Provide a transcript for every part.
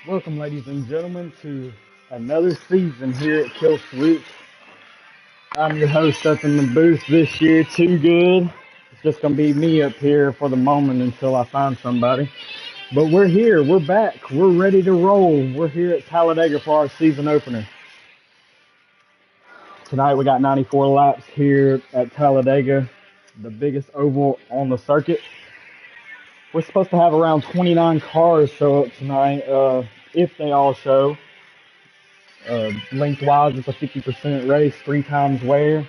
Welcome, ladies and gentlemen, to another season here at Kill Switch. I'm your host up in the booth this year, Too Good. It's just going to be me up here for the moment until I find somebody. But we're here. We're back. We're ready to roll. We're here at Talladega for our season opener. Tonight we got 94 laps here at Talladega, the biggest oval on the circuit. We're supposed to have around 29 cars show up tonight, if they all show. Lengthwise, it's a 50% race, 3 times wear.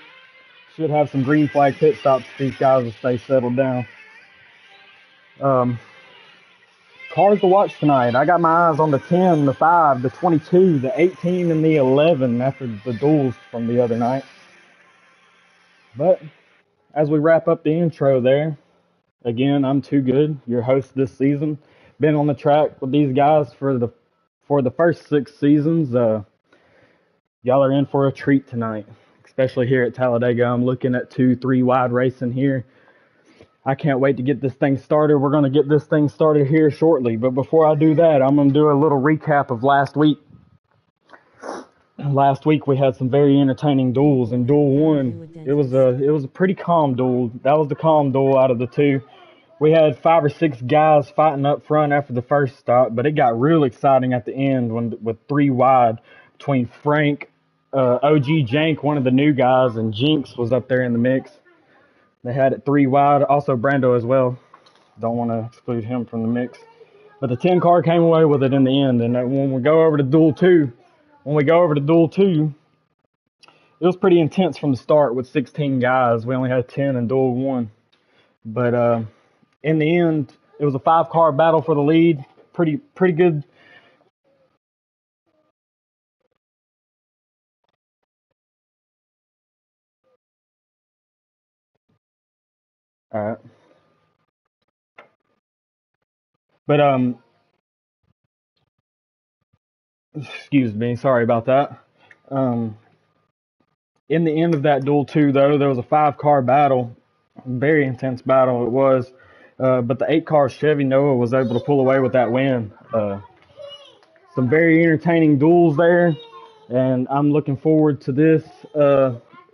Should have some green flag pit stops if these guys will stay settled down. Um, Cars to watch tonight. I got my eyes on the 10, the 5, the 22, the 18, and the 11 after the duels from the other night. But as we wrap up the intro there, again, I'm Too Good, your host this season. Been on the track with these guys for the first 6 seasons. Y'all are in for a treat tonight, especially here at Talladega. I'm looking at 2-3 wide racing here. I can't wait to get this thing started. We're going to get this thing started here shortly. But before I do that, I'm going to do a little recap of last week. Last week we had some very entertaining duels. In duel one, it was a pretty calm duel. That was the calm duel out of the two. We had 5 or 6 guys fighting up front after the first stop, but it got real exciting at the end with 3 wide between Frank, OG Jank, one of the new guys, and Jinx was up there in the mix. They had it 3 wide. Also Brando as well. Don't want to exclude him from the mix. But the 10 car came away with it in the end. And when we go over to duel two, it was pretty intense from the start with 16 guys. We only had 10 in duel one. But in the end, it was a 5 car battle for the lead. Pretty good. All right. But excuse me, sorry about that. Um, in the end of that duel two, though, there was a 5 car battle, very intense battle it was. But the 8 car Chevy Noah was able to pull away with that win. Some very entertaining duels there, and I'm looking forward to this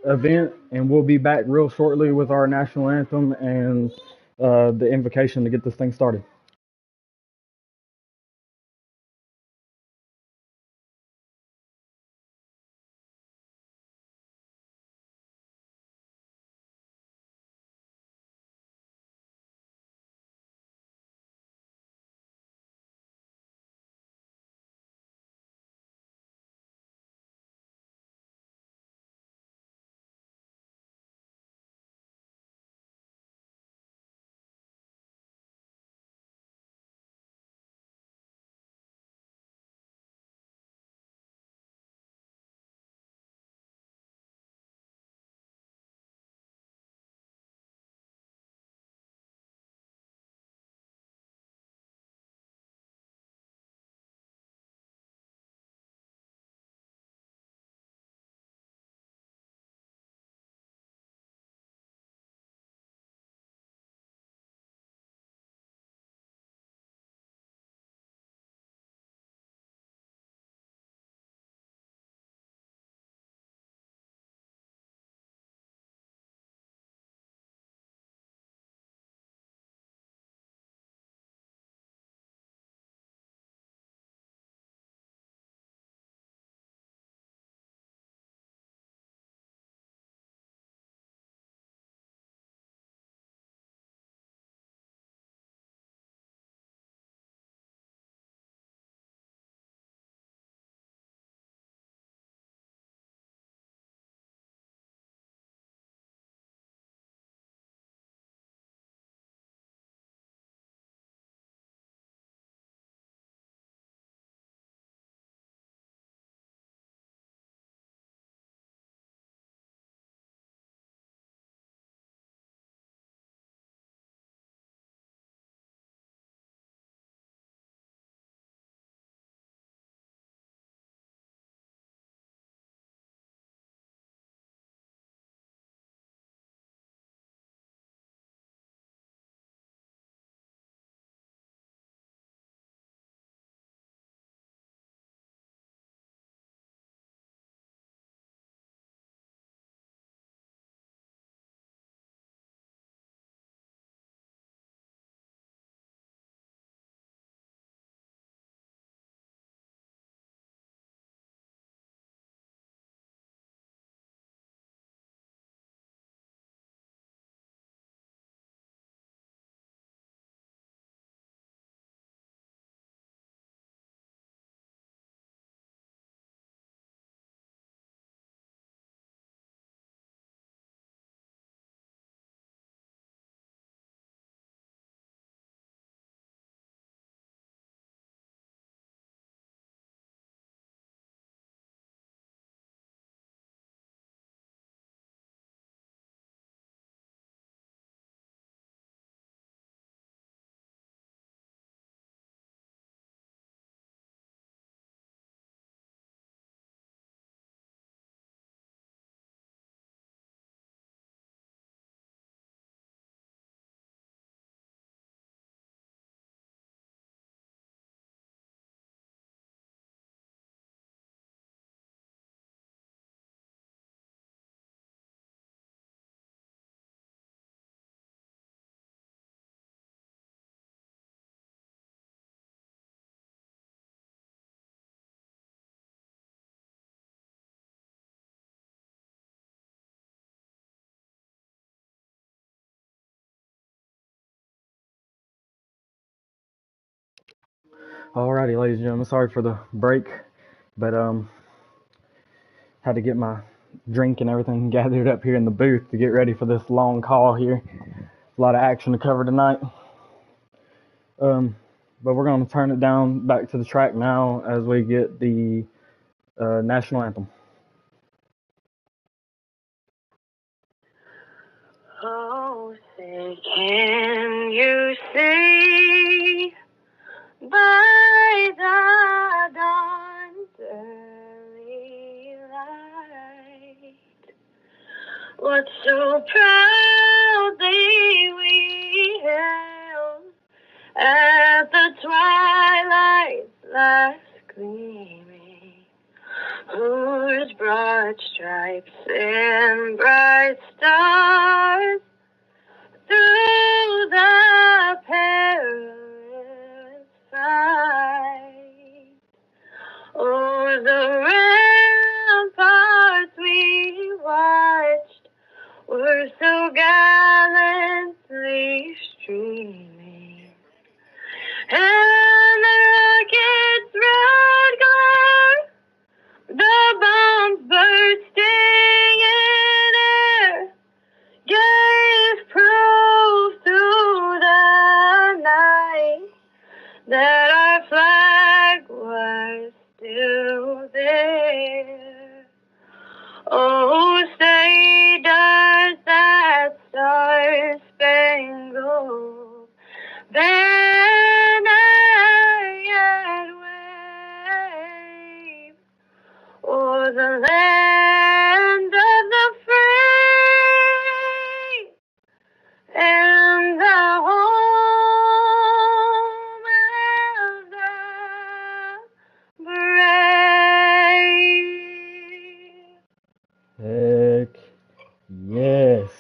event. And we'll be back real shortly with our national anthem and the invocation to get this thing started. Alrighty, ladies and gentlemen, sorry for the break, but had to get my drink and everything gathered up here in the booth to get ready for this long call here. A lot of action to cover tonight. But we're going to turn it down back to the track now as we get the national anthem. Oh, say, can you see by the dawn's early light what so proudly we hailed at the twilight's last gleaming, whose broad stripes and bright stars through the perilous fight o'er the ramparts we watched were so gallantly streaming, and the rocket's red glare, the bombs bursting in air, gave proof through the night that our flag was still there. Oh, say does that star-spangled banner yet wave o'er the land of the free and the home of the brave. Heck yes.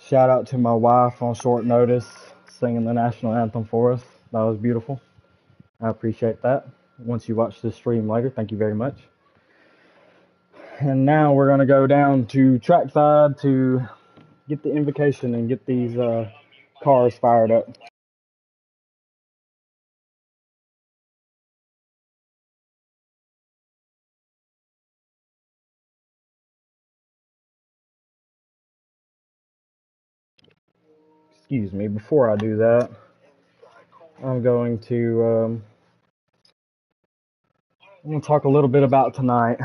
Shout out to my wife on short notice singing the national anthem for us. That was beautiful. I appreciate that. Once you watch this stream later, thank you very much. And now we're going to go down to trackside to get the invocation and get these cars fired up. Excuse me, before I do that, I'm going to talk a little bit about tonight.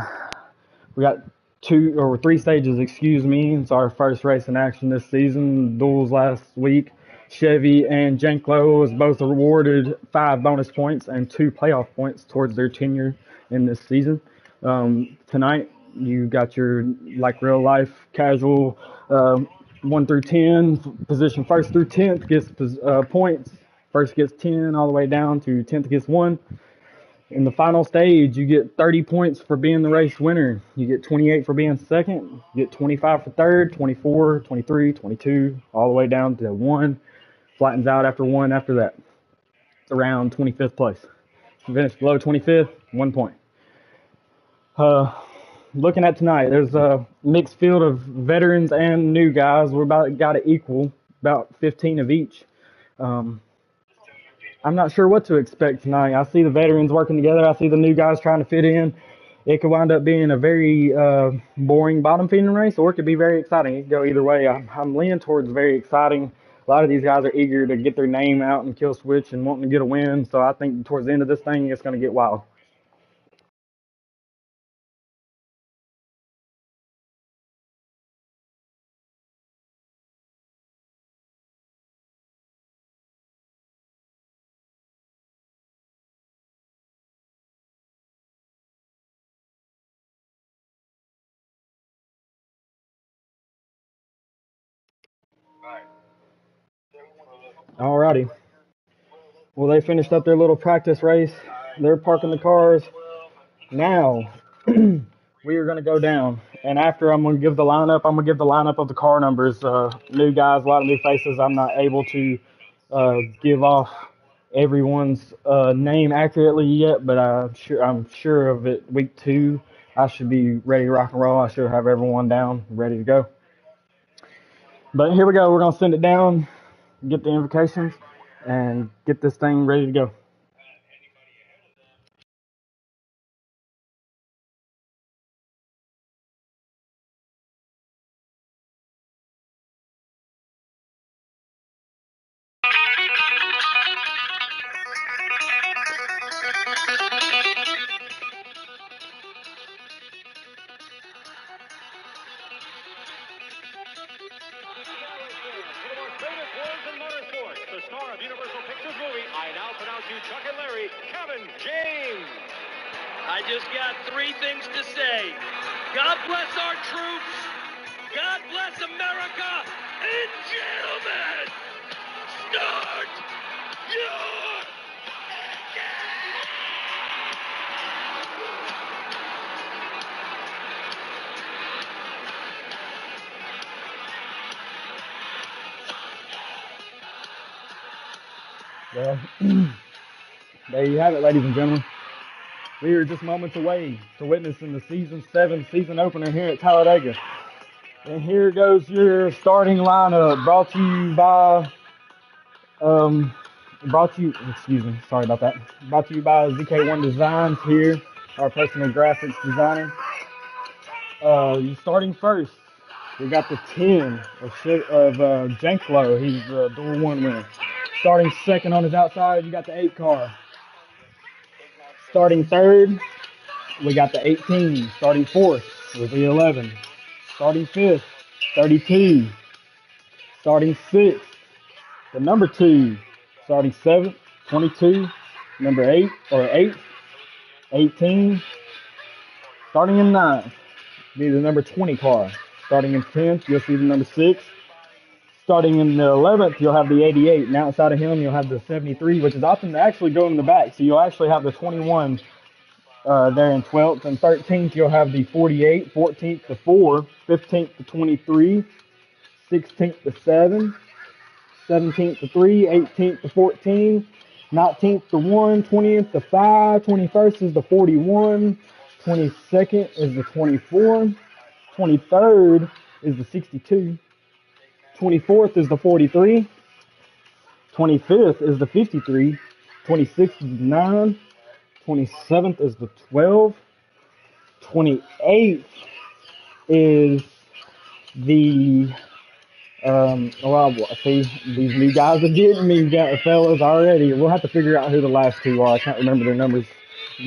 We got three stages, excuse me. It's our first race in action this season. Duels last week. Chevy and Janklow was both awarded 5 bonus points and 2 playoff points towards their tenure in this season. Tonight, you got your like real life casual 1 through 10, position 1st through 10th gets points. First gets 10 all the way down to 10th gets 1. In the final stage, you get 30 points for being the race winner. You get 28 for being second. You get 25 for third, 24, 23, 22, all the way down to 1. Flattens out after 1 after that. It's around 25th place. If you finish below 25th, 1 point. Looking at tonight, there's a mixed field of veterans and new guys. We're got it equal, about 15 of each. I'm not sure what to expect tonight. I see the veterans working together. I see the new guys trying to fit in. It could wind up being a very boring bottom feeding race, or it could be very exciting. It could go either way. I'm leaning towards very exciting. A lot of these guys are eager to get their name out and kill switch and wanting to get a win. So I think towards the end of this thing, it's going to get wild. Alrighty. Well, they finished up their little practice race. They're parking the cars. Now, we are going to go down. And after I'm going to give the lineup of the car numbers. New guys, a lot of new faces. I'm not able to give off everyone's name accurately yet, but I'm sure of it. Week 2, I should be ready to rock and roll. I should have everyone down, ready to go. But here we go. We're going to send it down, get the invocations, and get this thing ready to go. The star of Universal Pictures movie, I now pronounce you Chuck and Larry, Kevin James. I just got 3 things to say. God bless our troops. God bless America. And gentlemen, start your Well, there you have it, ladies and gentlemen. We are just moments away to witnessing the season 7 season opener here at Talladega. And here goes your starting lineup, brought to you by brought to you by ZK1 Designs here, our personal graphics designer. Starting first, we got the 10 of Janklo. He's the Duel 1 winner. Starting second on his outside, you got the 8 car. Starting third, we got the 18. Starting fourth was the 11. Starting fifth, 32. Starting sixth, the number 2. Starting seventh, 22. Number 8 or 8, 18. Starting in ninth, be the number 20 car. Starting in 10th, you'll see the number 6. Starting in the 11th, you'll have the 88. And outside of him, you'll have the 73, which is often to actually go in the back. So you'll actually have the 21 there in 12th. And 13th, you'll have the 48. 14th, the 4. 15th, the 23. 16th, the 7. 17th, the 3. 18th, the 14. 19th, the 1. 20th, the 5. 21st is the 41. 22nd is the 24. 23rd is the 62. 24th is the 43. 25th is the 53. 26th is the 9. 27th is the 12. 28th is the see, these new guys are getting me, fellas, already. We'll have to figure out who the last 2 are. I can't remember their numbers.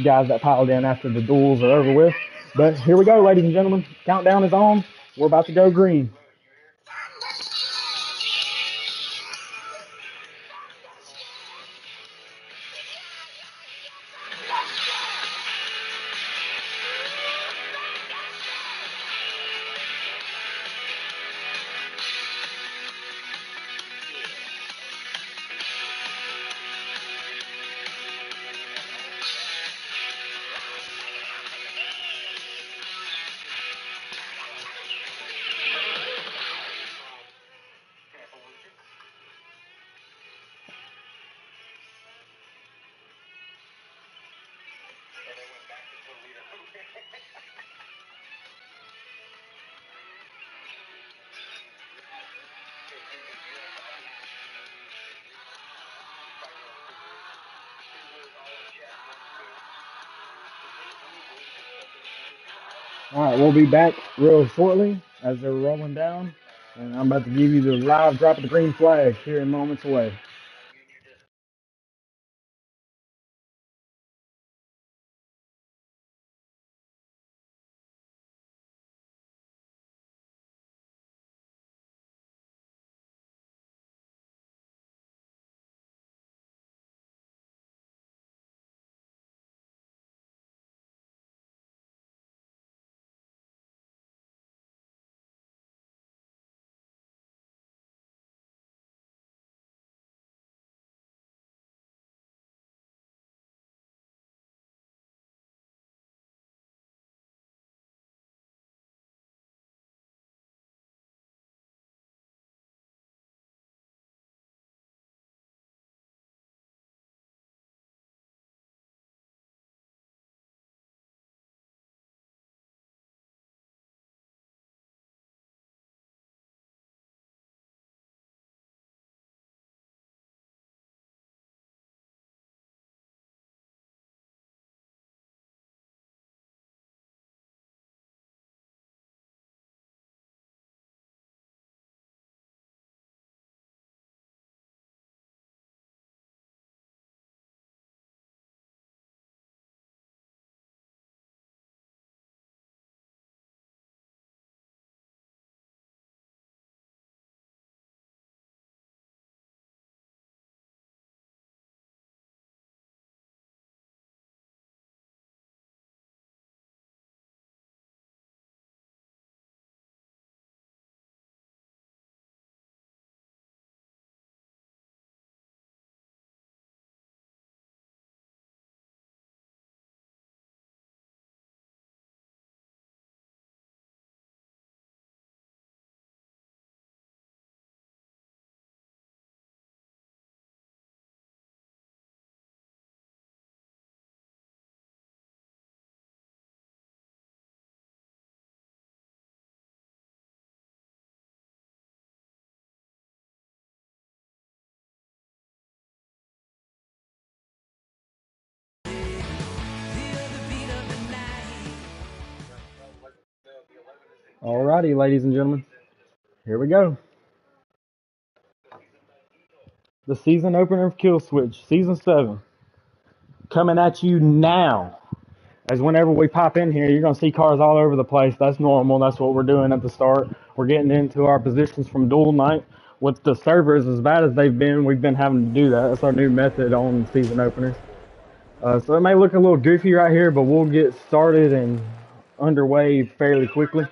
Guys that piled in after the duels are over with. But here we go, ladies and gentlemen. Countdown is on. We're about to go green. All right, we'll be back real shortly as they're rolling down, and I'm about to give you the live drop of the green flag here in moments away. Alrighty, ladies and gentlemen, here we go. The season opener of Kill Switch, Season 7, coming at you now. As whenever we pop in here, you're going to see cars all over the place. That's normal. That's what we're doing at the start. We're getting into our positions from duel night. With the servers as bad as they've been, we've been having to do that. That's our new method on season openers. So it may look a little goofy right here, but we'll get started and underway fairly quickly.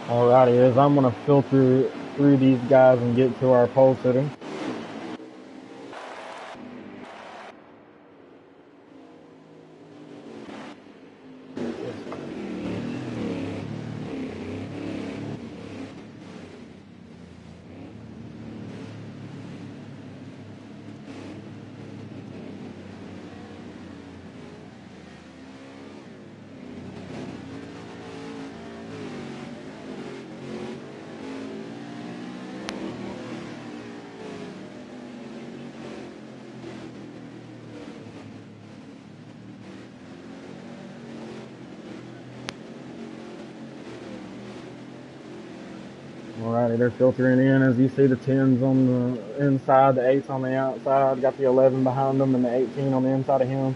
Alrighty, as I'm going to filter through these guys and get to our pole sitter. Alrighty, they're filtering in. As you see, the 10s on the inside, the 8s on the outside. Got the 11 behind them and the 18 on the inside of him.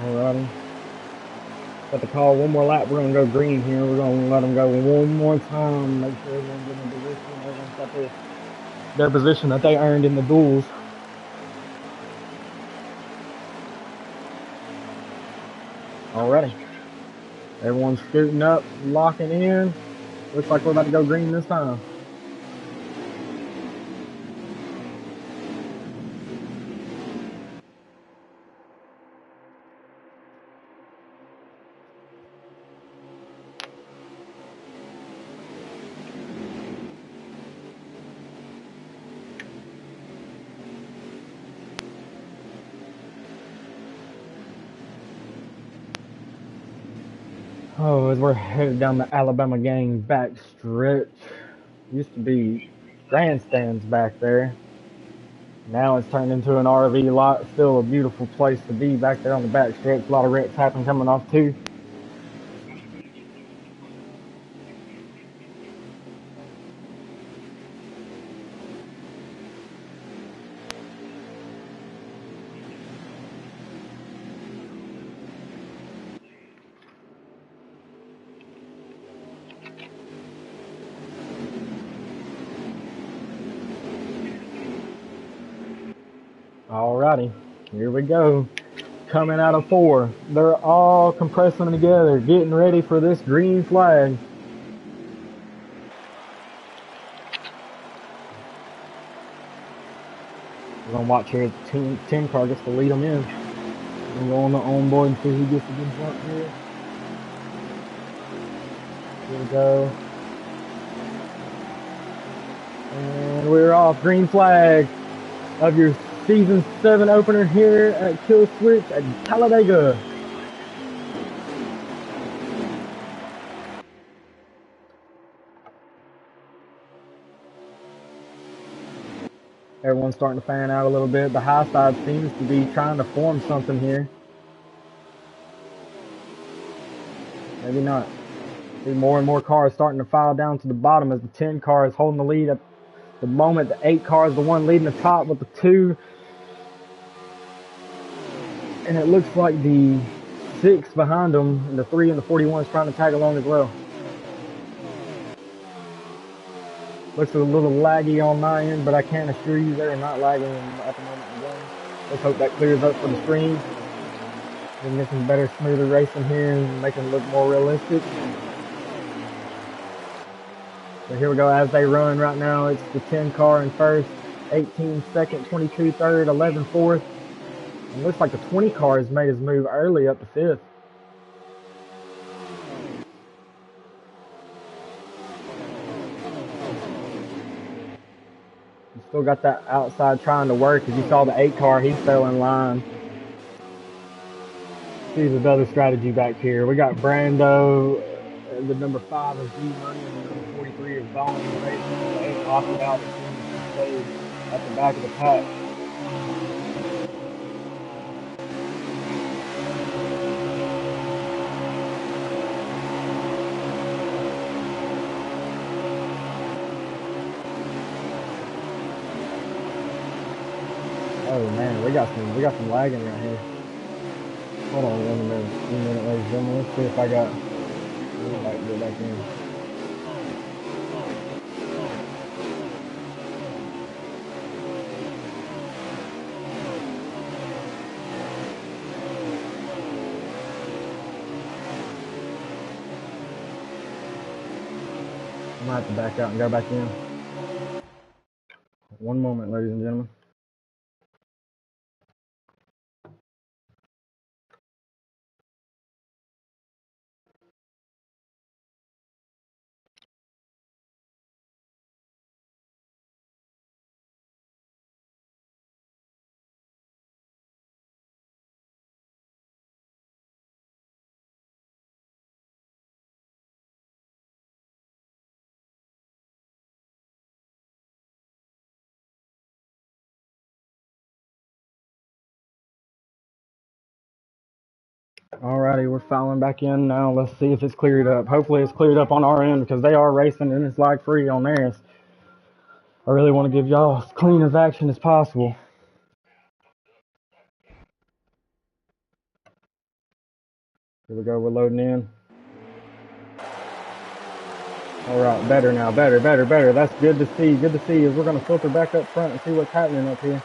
Alrighty. Got to call one more lap. We're going to go green here. We're going to let them go one more time. Make sure everyone's in the position. Everyone's got their position that they earned in the duels. Alrighty. Everyone's scooting up, locking in. Looks like we're about to go green this time. Oh, as we're headed down the Alabama gang back stretch. Used to be grandstands back there. Now it's turned into an RV lot. Still a beautiful place to be back there on the back stretch. A lot of wrecks happening coming off too. Alrighty, here we go. Coming out of 4. They're all compressing together, getting ready for this green flag. We're going to watch here. 10 car gets to lead them in. We're going to go on the onboard and see who gets a good jump here. Here we go. And we're off. Green flag of your Season 7 opener here at Kill Switch at Talladega. Everyone's starting to fan out a little bit. The high side seems to be trying to form something here. Maybe not. See more and more cars starting to file down to the bottom as the 10 car is holding the lead at the moment. The 8 car is the one leading the top with the 2. And it looks like the 6 behind them and the 3 and the 41 is trying to tag along as well. Looks a little laggy on my end, but I can assure you they're not lagging at the moment in the game. Let's hope that clears up for the stream. We can get some better, smoother racing here and make it look more realistic. So here we go as they run right now. It's the 10 car in first, 18 second, 22 third, 11 fourth. It looks like the 20 car has made his move early up to fifth. You still got that outside trying to work. As you saw the 8 car, he fell in line. See the other strategy back here. We got Brando, the number 5 is G-Money, and the number 43 is Volume Racing. The 8 opted out as soon as he stayed at the back of the pack. Oh man, we got some lagging right here. Hold on 1 minute, ladies and gentlemen. Let's see if I got get back in. I might have to back out and go back in. 1 moment, ladies and gentlemen. Alrighty, we're filing back in now. Let's see if it's cleared up. Hopefully it's cleared up on our end because they are racing and it's lag free on theirs. I really want to give y'all as clean of action as possible. Here we go, we're loading in. Alright, better now, better. That's good to see, as we're going to filter back up front and see what's happening up here.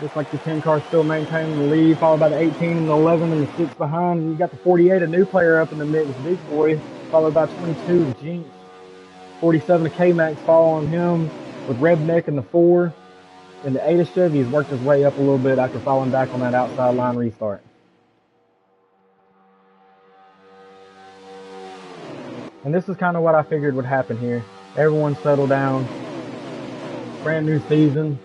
Looks like the 10 car still maintaining the lead, followed by the 18 and the 11 and the 6 behind. And you got the 48, a new player up in the mix, Big Boy, followed by 22, Jinx. 47 of K-Max following him with Redneck in the 4. And the 8 of Chevy has worked his way up a little bit after falling back on that outside line restart. And this is kind of what I figured would happen here. Everyone settled down. Brand new season.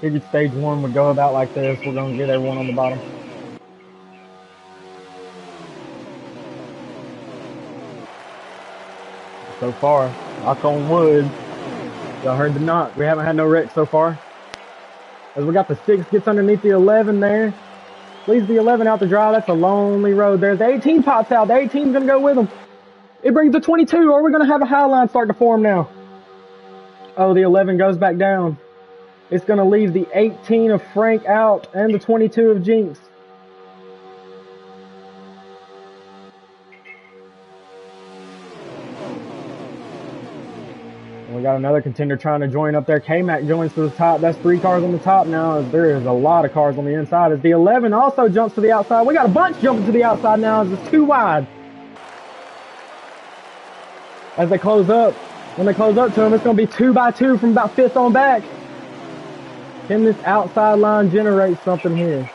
Figured stage 1 would go about like this. We're going to get everyone on the bottom. So far, knock on wood. Y'all heard the knock. We haven't had no wrecks so far. As we got the 6 gets underneath the 11 there. Leaves the 11 out to dry. That's a lonely road there. The 18 pops out. The 18's going to go with him. It brings the 22. Or we're going to have a high line start to form now. Oh, the 11 goes back down. It's going to leave the 18 of Frank out and the 22 of Jinx. And we got another contender trying to join up there. K-Mac joins to the top. That's 3 cars on the top now. As there is a lot of cars on the inside. As the 11 also jumps to the outside. We got a bunch jumping to the outside now as it's too wide. As they close up. When they close up to him, it's going to be 2 by 2 from about 5th on back. Can this outside line generate something here?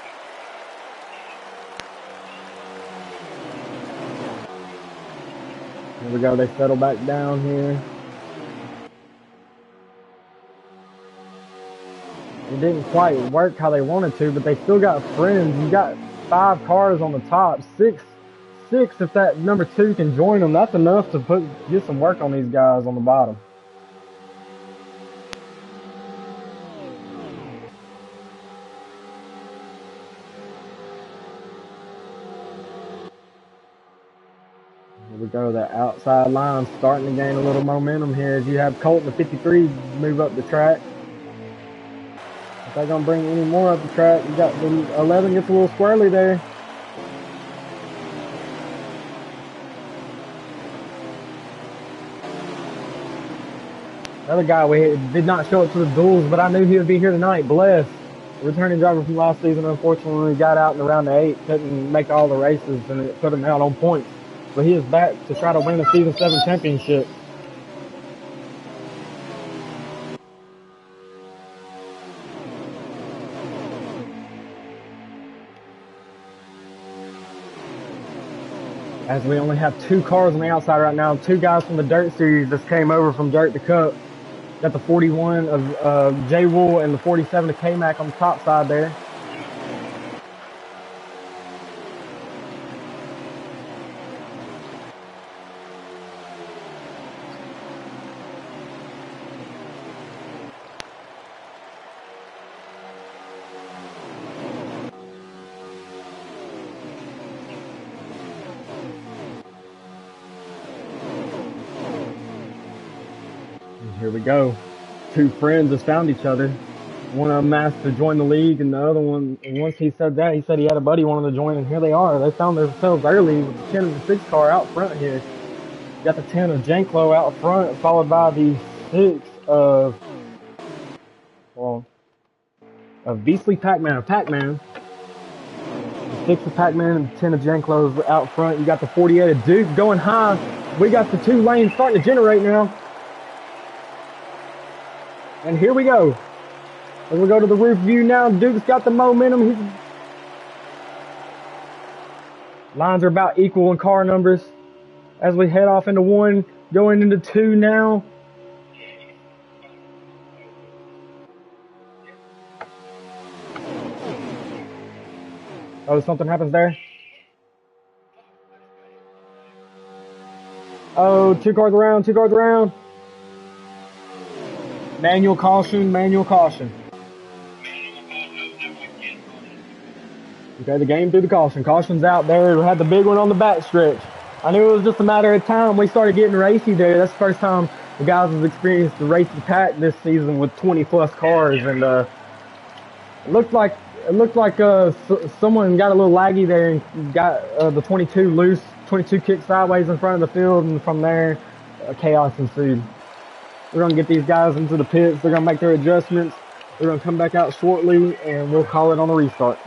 Here we go. They settle back down here. It didn't quite work how they wanted to, but they still got friends. You got 5 cars on the top, six if that number 2 can join them. That's enough to get some work on these guys on the bottom. Here we go, that outside line starting to gain a little momentum here as you have Colton, the 53, move up the track. If they're going to bring any more up the track, you got the 11 gets a little squirrely there. Another guy we did not show up to the duels, but I knew he would be here tonight. Bless, returning driver from last season, unfortunately got out in around the 8, couldn't make all the races, and it put him out on points. But he is back to try to win the Season 7 championship. As we only have 2 cars on the outside right now, 2 guys from the Dirt Series just came over from Dirt to Cup. Got the 41 of J. Wool and the 47 of K-Mac on the top side there. Here we go. 2 friends just found each other. One of them asked to join the league, and the other one, once he said that, he said he had a buddy wanted to join, and here they are. They found themselves early with the 10 of the 6 car out front here. Got the 10 of Janklo out front, followed by the 6 of Beastly Pac-Man. The 6 of Pac-Man and the 10 of Janklo's out front. You got the 48 of Duke going high. We got the 2 lanes starting to generate now. And here we go. As we go to the roof view now, Duke's got the momentum. Lines are about equal in car numbers. As we head off into 1, going into 2 now. Oh, something happens there. Oh, 2 cars around, 2 cars around. Manual caution, manual caution. Okay, the game through the caution. Caution's out there. We had the big one on the back stretch. I knew it was just a matter of time. We started getting racy there. That's the first time the guys have experienced the racy pack this season with 20 plus cars, and it looked like someone got a little laggy there and got the 22 loose. 22 kicked sideways in front of the field, and from there, chaos ensued. We're going to get these guys into the pits. They're going to make their adjustments. They're going to come back out shortly, and we'll call it on the restart.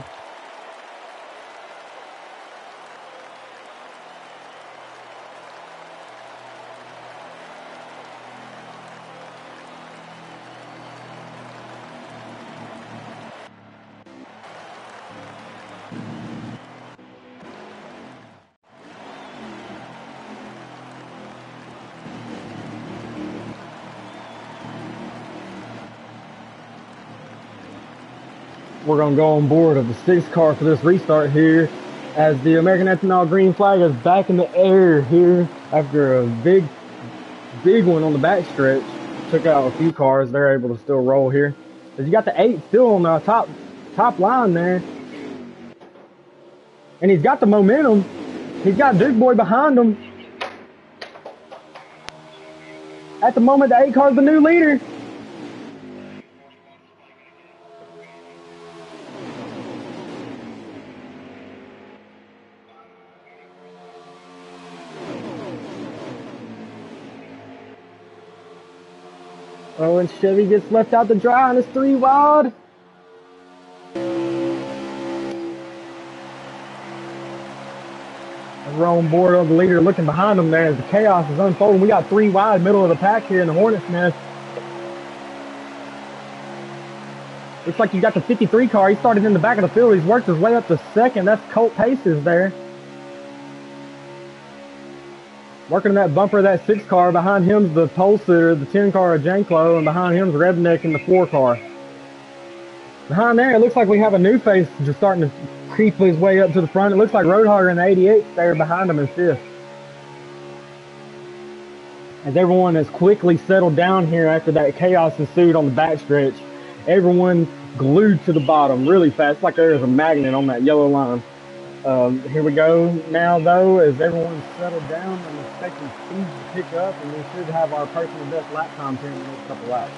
We're going to go on board of the 6 car for this restart here, as the American Ethanol green flag is back in the air here after a big one on the back stretch. Took out a few cars. They're able to still roll here. As you got the 8 still on the top line there. And he's got the momentum. He's got Duke Boy behind him. At the moment, the 8 car is the new leader. Oh, and Chevy gets left out to dry and it's 3 wide. We're on board of the leader looking behind him there as the chaos is unfolding. We got 3 wide, middle of the pack here in the Hornet's Nest. Looks like you got the 53 car. He started in the back of the field. He's worked his way up to 2nd. That's Colt Paces there. Working in that bumper of that 6 car. Behind him's the pole sitter, the 10 car of Janklo, and behind him's Redneck in the 4 car. Behind there, it looks like we have a new face just starting to creep his way up to the front. It looks like Roadhogger in the 88 there behind him in 5th. As everyone has quickly settled down here after that chaos ensued on the backstretch, everyone glued to the bottom really fast. It's like there's a magnet on that yellow line. Here we go now, though, as everyone's settled down. I'm expecting speed to pick up, and we should have our personal best lap times here in the next couple laps.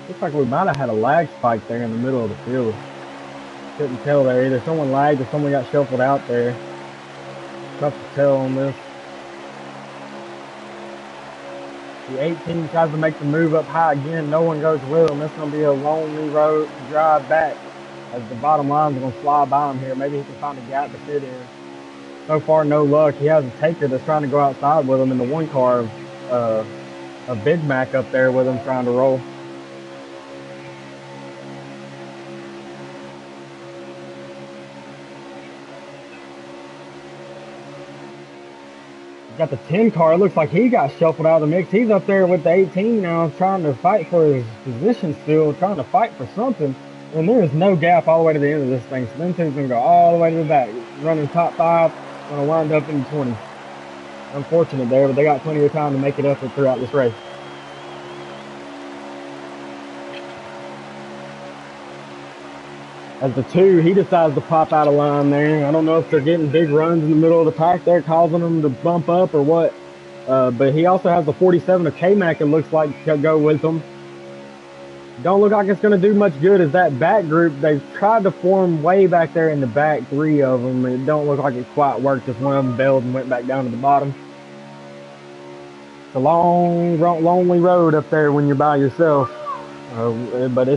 Looks like we might have had a lag spike there in the middle of the field. Couldn't tell there. Either someone lagged or someone got shuffled out there. Tough to tell on this. The 18 tries to make the move up high again. No one goes with him. It's going to be a lonely road drive back as the bottom line's going to fly by him here. Maybe he can find a gap to fit in. So far, no luck. He has a taker that's trying to go outside with him in the one car. A Big Mac up there with him trying to roll. Got the 10 car. It looks like he got shuffled out of the mix. He's up there with the 18 now, trying to fight for his position still, trying to fight for something. And there is no gap all the way to the end of this thing. So them two's going to go all the way to the back. Running top 5, going to wind up in 20. Unfortunate there, but they got plenty of time to make it up throughout this race. As the 2, he decides to pop out of line there. I don't know if they're getting big runs in the middle of the pack there, causing them to bump up or what. But he also has the 47 of K-Mac, it looks like, to go with him. Don't look like it's going to do much good as that back group, they've tried to form way back there in the back, 3 of them. It don't look like it quite worked as one of them bailed and went back down to the bottom. It's a long, lonely road up there when you're by yourself. But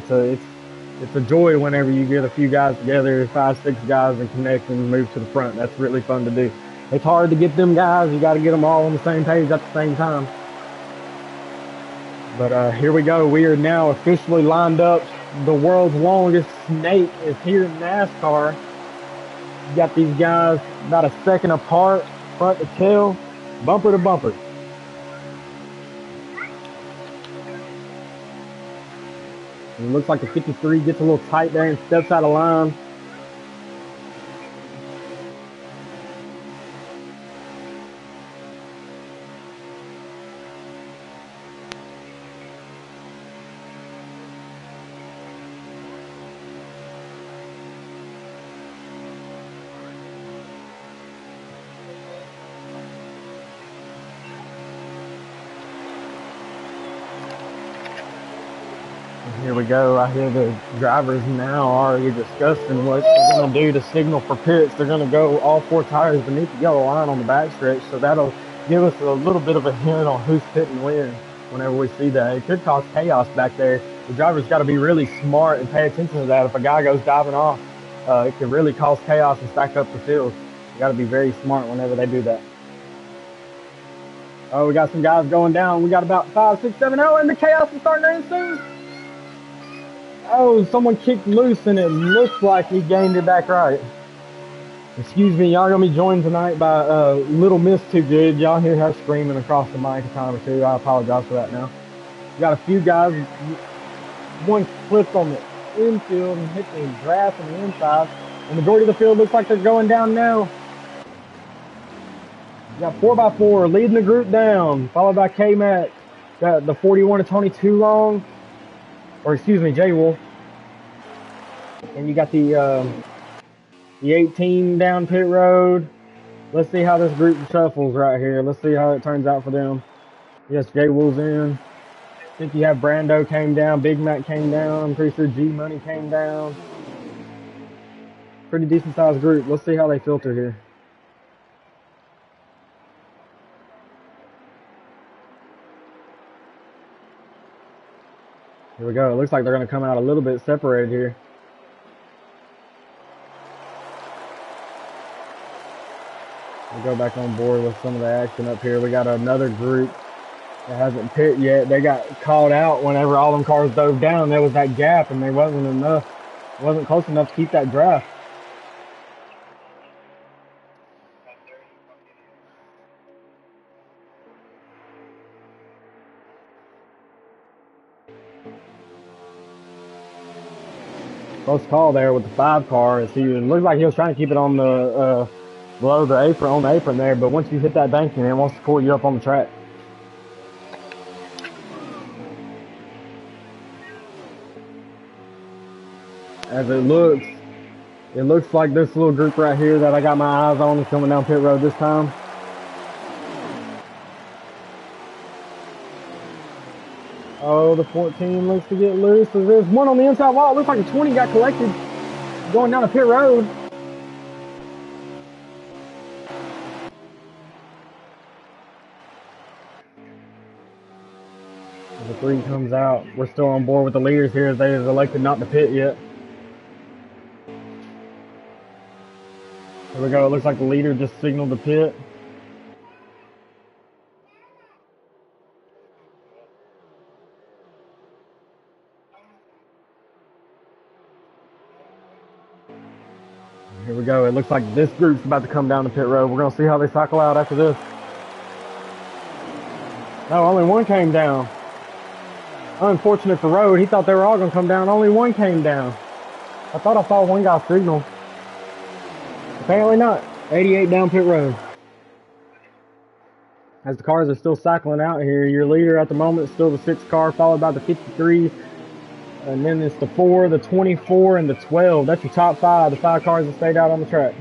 it's a joy whenever you get a few guys together, 5, 6 guys, and connect and move to the front. That's really fun to do. It's hard to get them guys. You got to get them all on the same page at the same time. But here we go. We are now officially lined up. The world's longest snake is here in NASCAR. You got these guys about a second apart, front to tail, bumper to bumper. And it looks like the 53 gets a little tight there and steps out of line. Here we go. I hear the drivers now already discussing what they're going to do to signal for pits. They're going to go all 4 tires beneath the yellow line on the backstretch, so that'll give us a little bit of a hint on who's pitting when whenever we see that. It could cause chaos back there. The driver's got to be really smart and pay attention to that. If a guy goes diving off, it could really cause chaos and stack up the field. You got to be very smart whenever they do that. Oh, we got some guys going down. We got about 5, 6, 7, and the chaos is starting to ensue. Oh, someone kicked loose, and it looks like he gained it back right. Excuse me, y'all gonna be joined tonight by Little Miss Too Good. Y'all hear her screaming across the mic a time or two. I apologize for that now. We got a few guys. One slipped on the infield and hit the grass on the inside. The majority of the field looks like they're going down now. We got 4x4 leading the group down, followed by K-Mac. Got the 41 to Tony Too Long. Or excuse me, J Wolf. And you got the 18 down pit road. Let's see how this group shuffles right here. Let's see how it turns out for them. Yes, J Wolf's in. I think you have Brando came down, Big Mac came down. I'm pretty sure G Money came down. Pretty decent sized group. Let's see how they filter here. Here we go. It looks like they're going to come out a little bit separated here. We'll go back on board with some of the action up here. We got another group that hasn't pit yet. They got called out whenever all them cars dove down. There was that gap, and there wasn't close enough to keep that draft. Close call there with the 5 car. It looked like he was trying to keep it on the below the apron, on the apron there, but once you hit that banking, it wants to pull you up on the track. As it looks like this little group right here that I got my eyes on is coming down pit road this time. Oh, the 14 looks to get loose. There's one on the inside wall. It looks like a 20 got collected going down the pit road. As the 3 comes out, we're still on board with the leaders here as they have elected not to pit yet. Here we go. It looks like the leader just signaled the pit. Here we go. It looks like this group's about to come down the pit road. We're going to see how they cycle out after this. No, only one came down. Unfortunate for Road. He thought they were all going to come down. Only one came down. I thought I saw one guy signal. Apparently not. 88 down pit road. As the cars are still cycling out here, your leader at the moment is still the 6 car, followed by the 53. And then it's the 4, the 24, and the 12. That's your top 5, the 5 cars that stayed out on the track.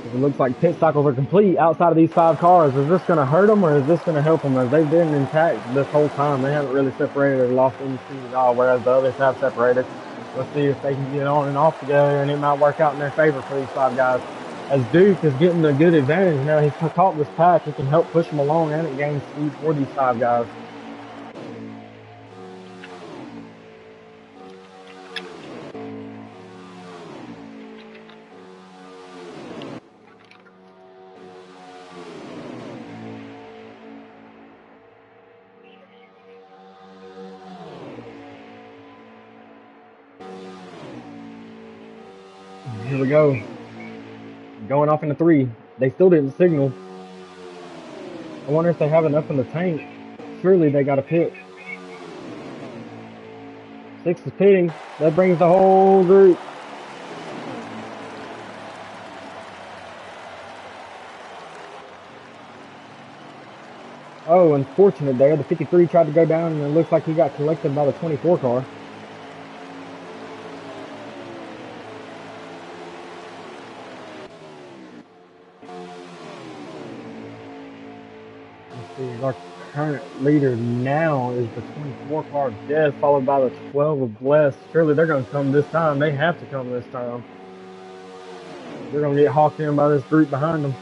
It looks like pit cycles are complete outside of these 5 cars. Is this going to hurt them or is this going to help them? As they've been intact this whole time. They haven't really separated or lost any speed at all, whereas the others have separated. Let's see if they can get on and off together, and it might work out in their favor for these 5 guys. As Duke is getting a good advantage now, he's caught this pack. He can help push them along, and it gains speed for these 5 guys. Here we go. Going off into 3. They still didn't signal. I wonder if they have enough in the tank. Surely they got to pit. 6 is pitting. That brings the whole group. Oh, unfortunate there. The 53 tried to go down, and it looks like he got collected by the 24 car. Our current leader now is the 24 car of Death, followed by the 12 of Bless. Surely they're going to come this time. They have to come this time. They're going to get hawked in by this group behind them.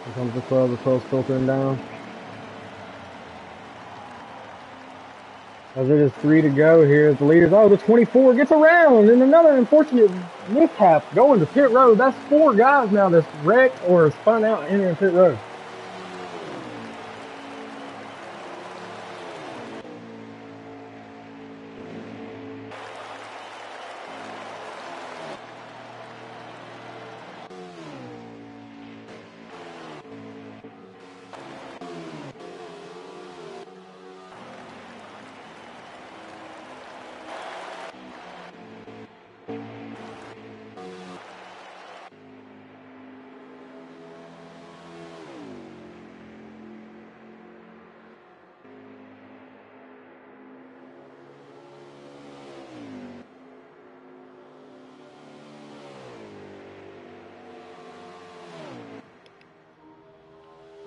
Here comes the 12. The 12's filtering down. As it is 3 to go here as the leaders. Oh, the 24 gets around, and another unfortunate mishap going to pit road. That's 4 guys now that's wrecked or spun out entering pit road.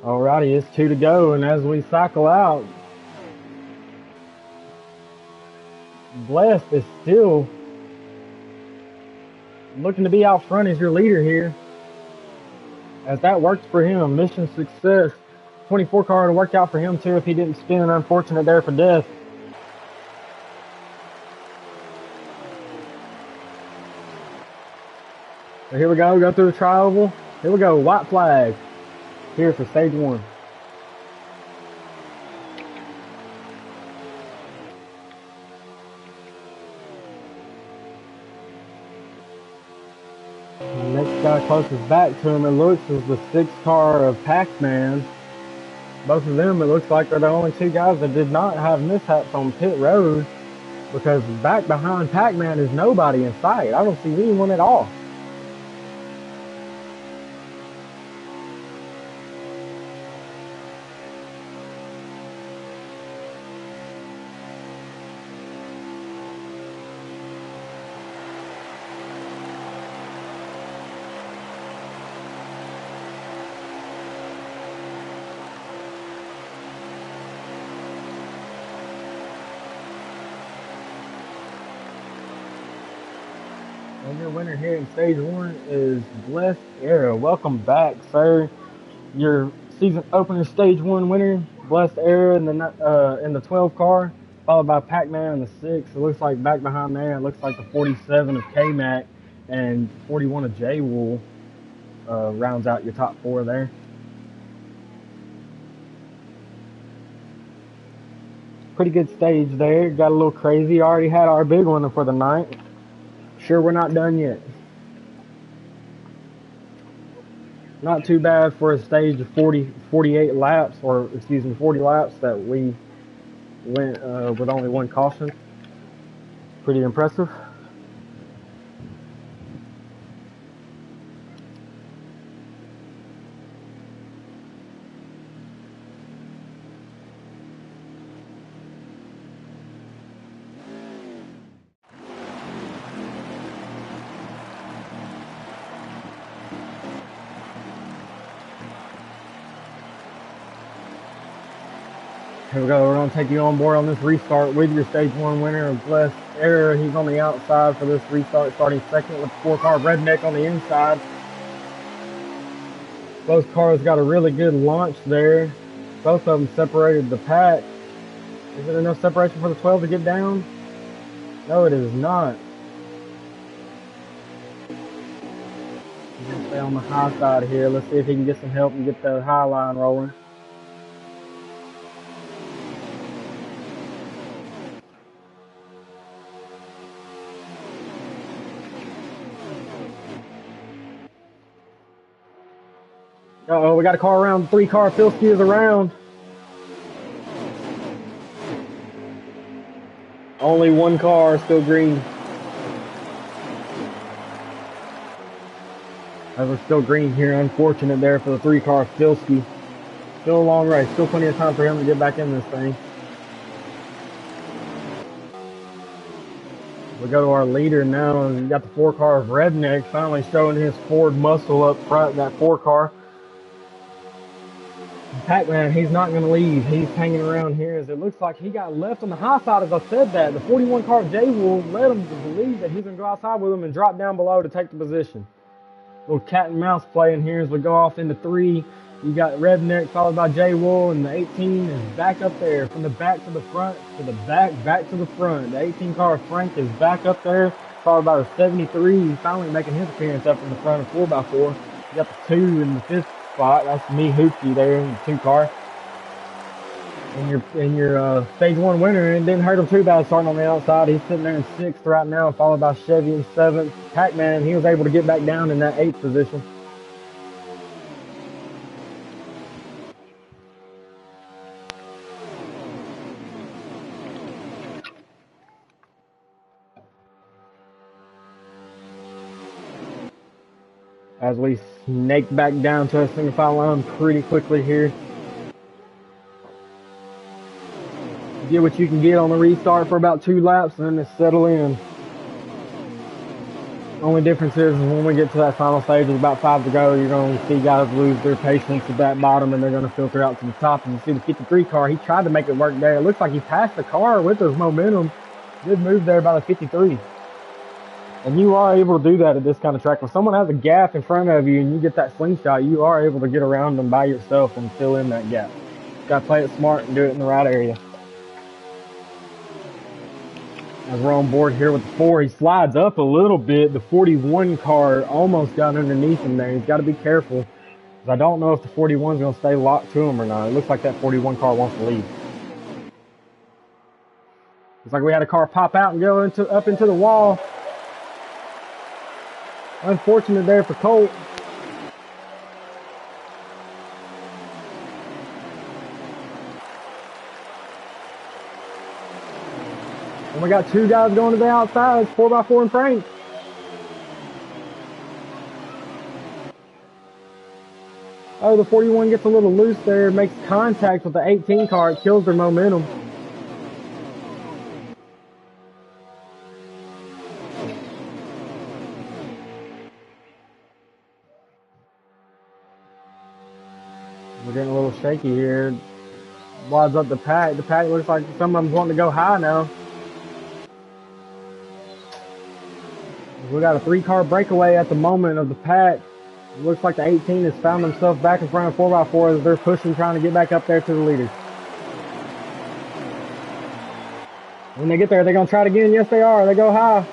Alrighty, it's 2 to go, and as we cycle out, Blessed is still looking to be out front as your leader here, as that worked for him. Mission success. 24 car to work out for him too if he didn't spin. Unfortunate there for death. So here we go through the tri-oval. Here we go, white flag here for stage 1. The next guy closest back to him, it looks, is the 6 car of Pac-Man. Both of them, it looks like, are the only 2 guys that did not have mishaps on pit road, because back behind Pac-Man is nobody in sight. I don't see anyone at all. And your winner here in stage 1 is Blessed Era. Welcome back, sir. Your season opener stage 1 winner, Blessed Era in the 12 car, followed by Pac-Man in the 6. It looks like back behind there, it looks like the 47 of K-Mac and 41 of J-Wool rounds out your top 4 there. Pretty good stage there. Got a little crazy. Already had our big one for the night. Sure, we're not done yet. Not too bad for a stage of 48 laps, or excuse me, 40 laps that we went with only 1 caution. Pretty impressive. Here we go. We're going to take you on board on this restart with your stage 1 winner of Blessed Era. He's on the outside for this restart, starting second with the 4 car Redneck on the inside. Both cars got a really good launch there. Both of them separated the pack. Is it enough separation for the 12 to get down? No, it is not. He's going to stay on the high side here. Let's see if he can get some help and get the high line rolling. Uh-oh, we got a car around. 3 car Filsky is around. Only 1 car still green. As we're still green here, unfortunate there for the 3 car Filsky. Still a long race. Still plenty of time for him to get back in this thing. We go to our leader now, and we got the 4 car of Redneck finally showing his Ford muscle up front, that 4 car. Pac-Man, he's not going to leave. He's hanging around here as it looks like he got left on the high side as I said that. The 41 car of J-Wool led him to believe that he's going to go outside with him and drop down below to take the position. Little cat and mouse playing here as we go off into 3. You got Redneck followed by J-Wool, and the 18 is back up there from the back to the front, to the back to the front. The 18 car of Frank is back up there, followed by the 73, finally making his appearance up in the front of 4x4. You got the 2 in the 5th spot. That's me, Hoopty there in the 2 car. And your stage 1 winner, and it didn't hurt him too bad starting on the outside. He's sitting there in 6th right now, followed by Chevy in 7th. Pac-Man, he was able to get back down in that 8th position. As we snake back down to a single file line pretty quickly here. Get what you can get on the restart for about 2 laps and then just settle in. Only difference is when we get to that final stage with about 5 to go, you're going to see guys lose their patience at that bottom, and they're going to filter out to the top. And you see the 53 car, he tried to make it work there. It looks like he passed the car with his momentum. Good move there by the 53. And you are able to do that at this kind of track. When someone has a gap in front of you and you get that slingshot, you are able to get around them by yourself and fill in that gap. Got to play it smart and do it in the right area. As we're on board here with the 4, he slides up a little bit. The 41 car almost got underneath him there. He's got to be careful, because I don't know if the 41 is going to stay locked to him or not. It looks like that 41 car wants to leave. Looks like we had a car pop out and go up into the wall. Unfortunate there for Colt. And we got 2 guys going to the outside. It's 4x4 and Frank. Oh, the 41 gets a little loose there, makes contact with the 18 car. It kills their momentum. We're getting a little shaky here. Wads up the pack. The pack looks like some of them's wanting to go high now. We got a 3-car breakaway at the moment of the pack. It looks like the 18 has found themselves back in front of 4x4 as they're pushing, trying to get back up there to the leaders. When they get there, they're going to try it again. Yes, they are. They go high.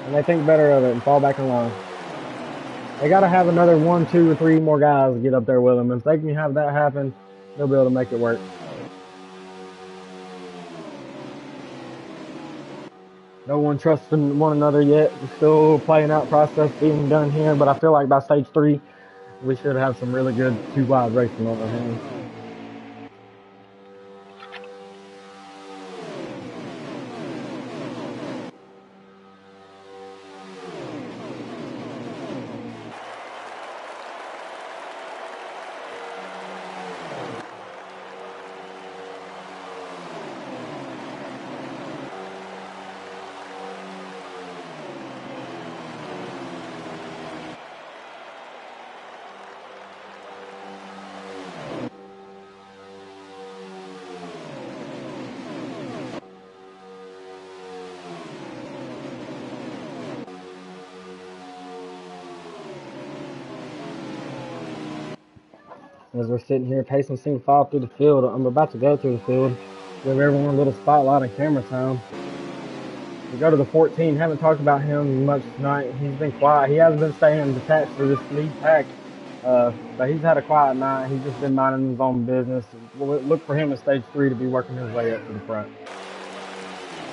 And they think better of it and fall back in line. They got to have another 1, 2, or 3 more guys get up there with them. If they can have that happen, they'll be able to make it work. No one trusting one another yet. We're still playing out process being done here, but I feel like by stage 3, we should have some really good 2-wide racing on our hands. As we're sitting here pacing single file through the field, I'm about to go through the field, give everyone a little spotlight and camera time. We go to the 14, haven't talked about him much tonight. He's been quiet. He hasn't been staying detached to this lead pack, but he's had a quiet night. He's just been minding his own business. We'll look for him in stage 3 to be working his way up to the front.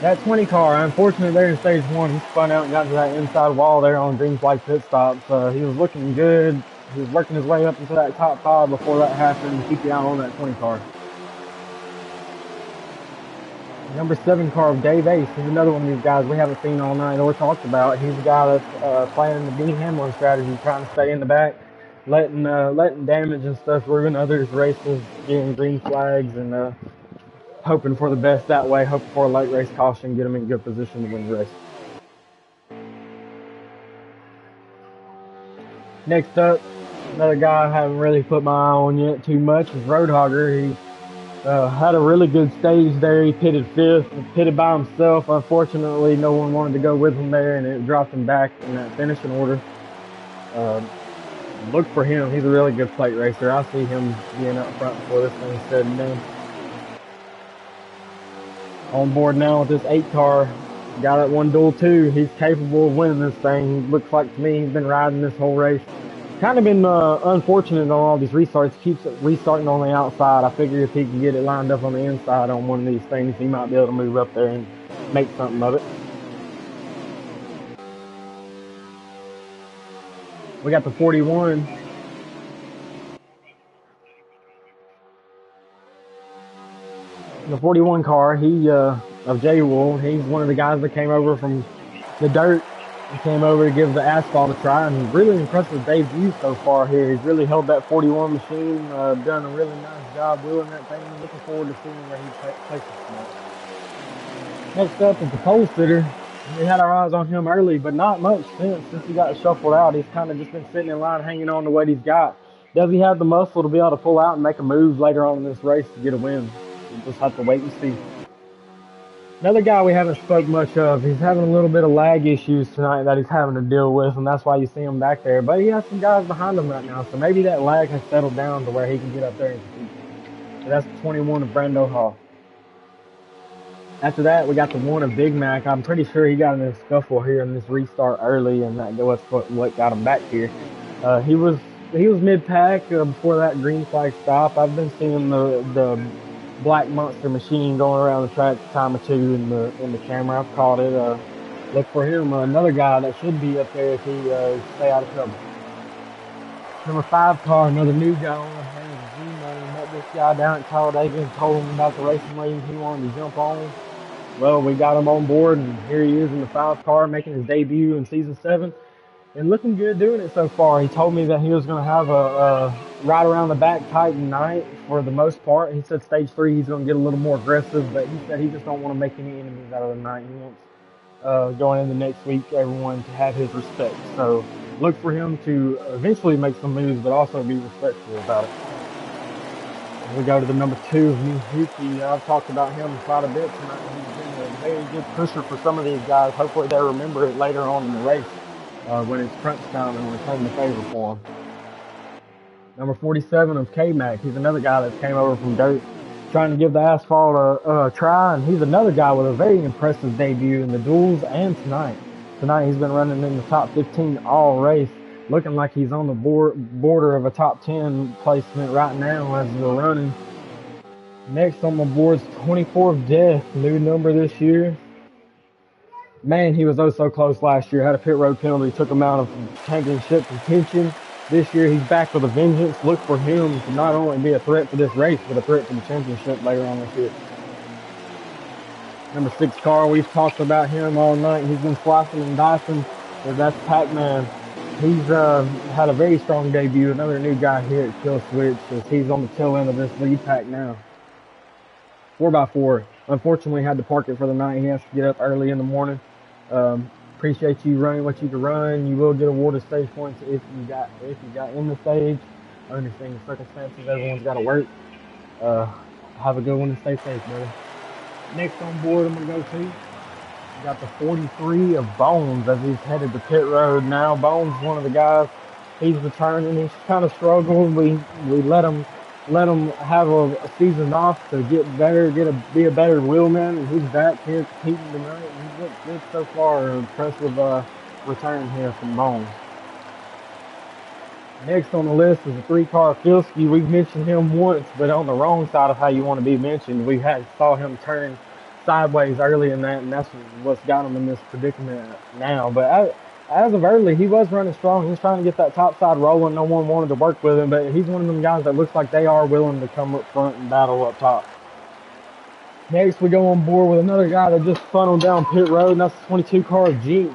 That 20 car, unfortunately there in stage 1, he spun out and got to that inside wall there on green flag pit stop. He was looking good. He was working his way up into that top 5 before that happened to keep you out on that 20 car. Number 7 car of Dave Ace is another one of these guys we haven't seen all night or talked about. He's the guy that's playing the Dean Hamlin strategy, trying to stay in the back, letting damage and stuff ruin others' races, getting green flags, and hoping for the best that way, hoping for a late race caution, get him in good position to win the race. Next up, another guy I haven't really put my eye on yet too much is Roadhogger. He had a really good stage there. He pitted 5th, pitted by himself. Unfortunately, no one wanted to go with him there, and it dropped him back in that finishing order. Look for him. He's a really good plate racer. I see him being up front before this thing's said and done. On board now with this 8 car. Got that one duel 2. He's capable of winning this thing. Looks like to me he's been riding this whole race. Kind of been unfortunate on all these restarts. Keeps restarting on the outside. I figure if he can get it lined up on the inside on one of these things, he might be able to move up there and make something of it. We got the 41. The 41 car, of J Wool, he's one of the guys that came over from the dirt. He came over to give the asphalt a try, and really impressive debut so far here. He's really held that 41 machine, done a really nice job wheeling that thing. Looking forward to seeing where he places tonight. Next up is the pole sitter. We had our eyes on him early, but not much since he got shuffled out. He's kind of just been sitting in line, hanging on to what he's got. Does he have the muscle to be able to pull out and make a move later on in this race to get a win? We'll just have to wait and see. Another guy we haven't spoke much of, he's having a little bit of lag issues tonight that he's having to deal with, and that's why you see him back there. But he has some guys behind him right now, so maybe that lag has settled down to where he can get up there and compete. So that's 21 of Brando Hall. After that, we got the 1 of Big Mac. I'm pretty sure he got in a scuffle here in this restart early, and that's what got him back here. He was mid-pack before that green flag stop. I've been seeing the black monster machine going around the track a time or two in the camera. I've caught it. Look for him. Another guy that should be up there if he stay out of trouble. Number 5 car, another new guy on the hands of G-Money. Met this guy down at Talladega and told him about the racing league he wanted to jump on. Well, we got him on board, and here he is in the 5 car making his debut in season 7. And looking good doing it so far. He told me that he was going to have a right around the back tight night for the most part. He said stage 3 he's going to get a little more aggressive, but he said he just don't want to make any enemies out of the night. He wants going into next week everyone to have his respect. So look for him to eventually make some moves, but also be respectful about it. We go to the number 2 of Mizuki. I've talked about him quite a bit tonight. He's been a very good pusher for some of these guys. Hopefully they remember it later on in the race. When it's crunch time and return the favor for him. Number 47 of K-Mac. He's another guy that came over from dirt, trying to give the asphalt a try, and he's another guy with a very impressive debut in the duels and tonight. Tonight he's been running in the top 15 all race, looking like he's on the border of a top 10 placement right now as we're running. Next on my board's 24 of Death, new number this year. Man, he was so close last year. Had a pit road penalty, took him out of championship contention. This year, he's back with a vengeance. Look for him to not only be a threat for this race, but a threat for the championship later on this year. Number 6 car, we've talked about him all night. He's been slicing and dicing. That's Pac-Man. He's had a very strong debut. Another new guy here at Kill Switch, as he's on the tail end of this lead pack now. 4x4. Unfortunately, had to park it for the night. He has to get up early in the morning. Appreciate you running what you can run. You will get awarded stage points if you got in the stage. I understand the circumstances. Everyone's got to work. Have a good one and stay safe, brother. Next on board, I'm gonna go to. We got the 43 of Bones as he's headed to pit road now. Bones, one of the guys. He's returning. He's kind of struggled. We let him have a season off to get better, be a better wheelman, and he's back here competing tonight. He's looked good so far. Impressive return here from Bones. Next on the list is a 3-car Filsky. We've mentioned him once, but on the wrong side of how you want to be mentioned. We saw him turn sideways early in that, and that's what's got him in this predicament now. But as of early, he was running strong. He was trying to get that top side rolling. No one wanted to work with him, but he's one of them guys that looks like they are willing to come up front and battle up top. Next, we go on board with another guy that just funneled down pit road, and that's the 22 car of Jinx.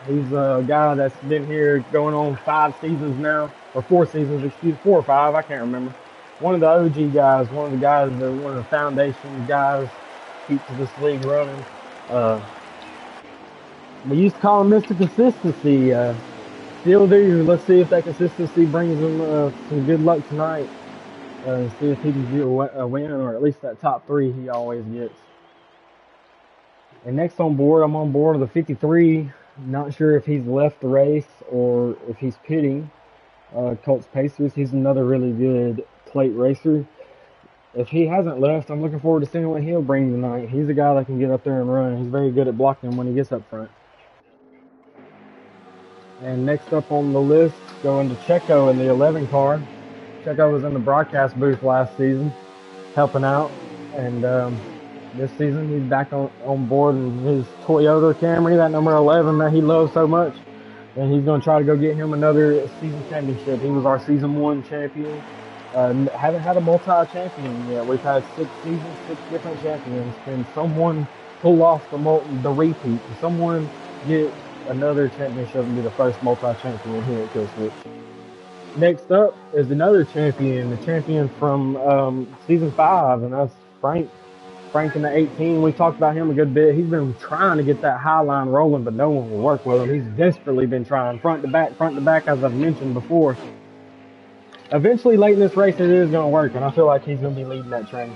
He's a guy that's been here going on 5 seasons now, or 4 seasons, 4 or 5, I can't remember. One of the OG guys, one of the foundation guys, keeps this league running. We used to call him Mr. Consistency. Still do. Let's see if that consistency brings him some good luck tonight. See if he can get a win, or at least that top 3 he always gets. And next on board, I'm on board with the 53. Not sure if he's left the race or if he's pitting. Colts Pacers. He's another really good plate racer. If he hasn't left, I'm looking forward to seeing what he'll bring tonight. He's a guy that can get up there and run. He's very good at blocking when he gets up front. And next up on the list, going to Checo in the 11 car. Checo was in the broadcast booth last season, helping out. And this season, he's back on board in his Toyota Camry, that number 11 that he loves so much. And he's going to try to go get him another season championship. He was our season 1 champion. Haven't had a multi-champion yet. We've had 6 seasons, 6 different champions. Can someone pull off the repeat? Can someone get another championship and be the first multi-champion here at Kill Switch? Next up is another champion, the champion from season 5, and that's Frank Frank in the 18. We talked about him a good bit. He's been trying to get that high line rolling, but no one will work with him. He's desperately been trying front to back, as I've mentioned before. Eventually, late in this race, it is going to work, and I feel like he's going to be leading that train.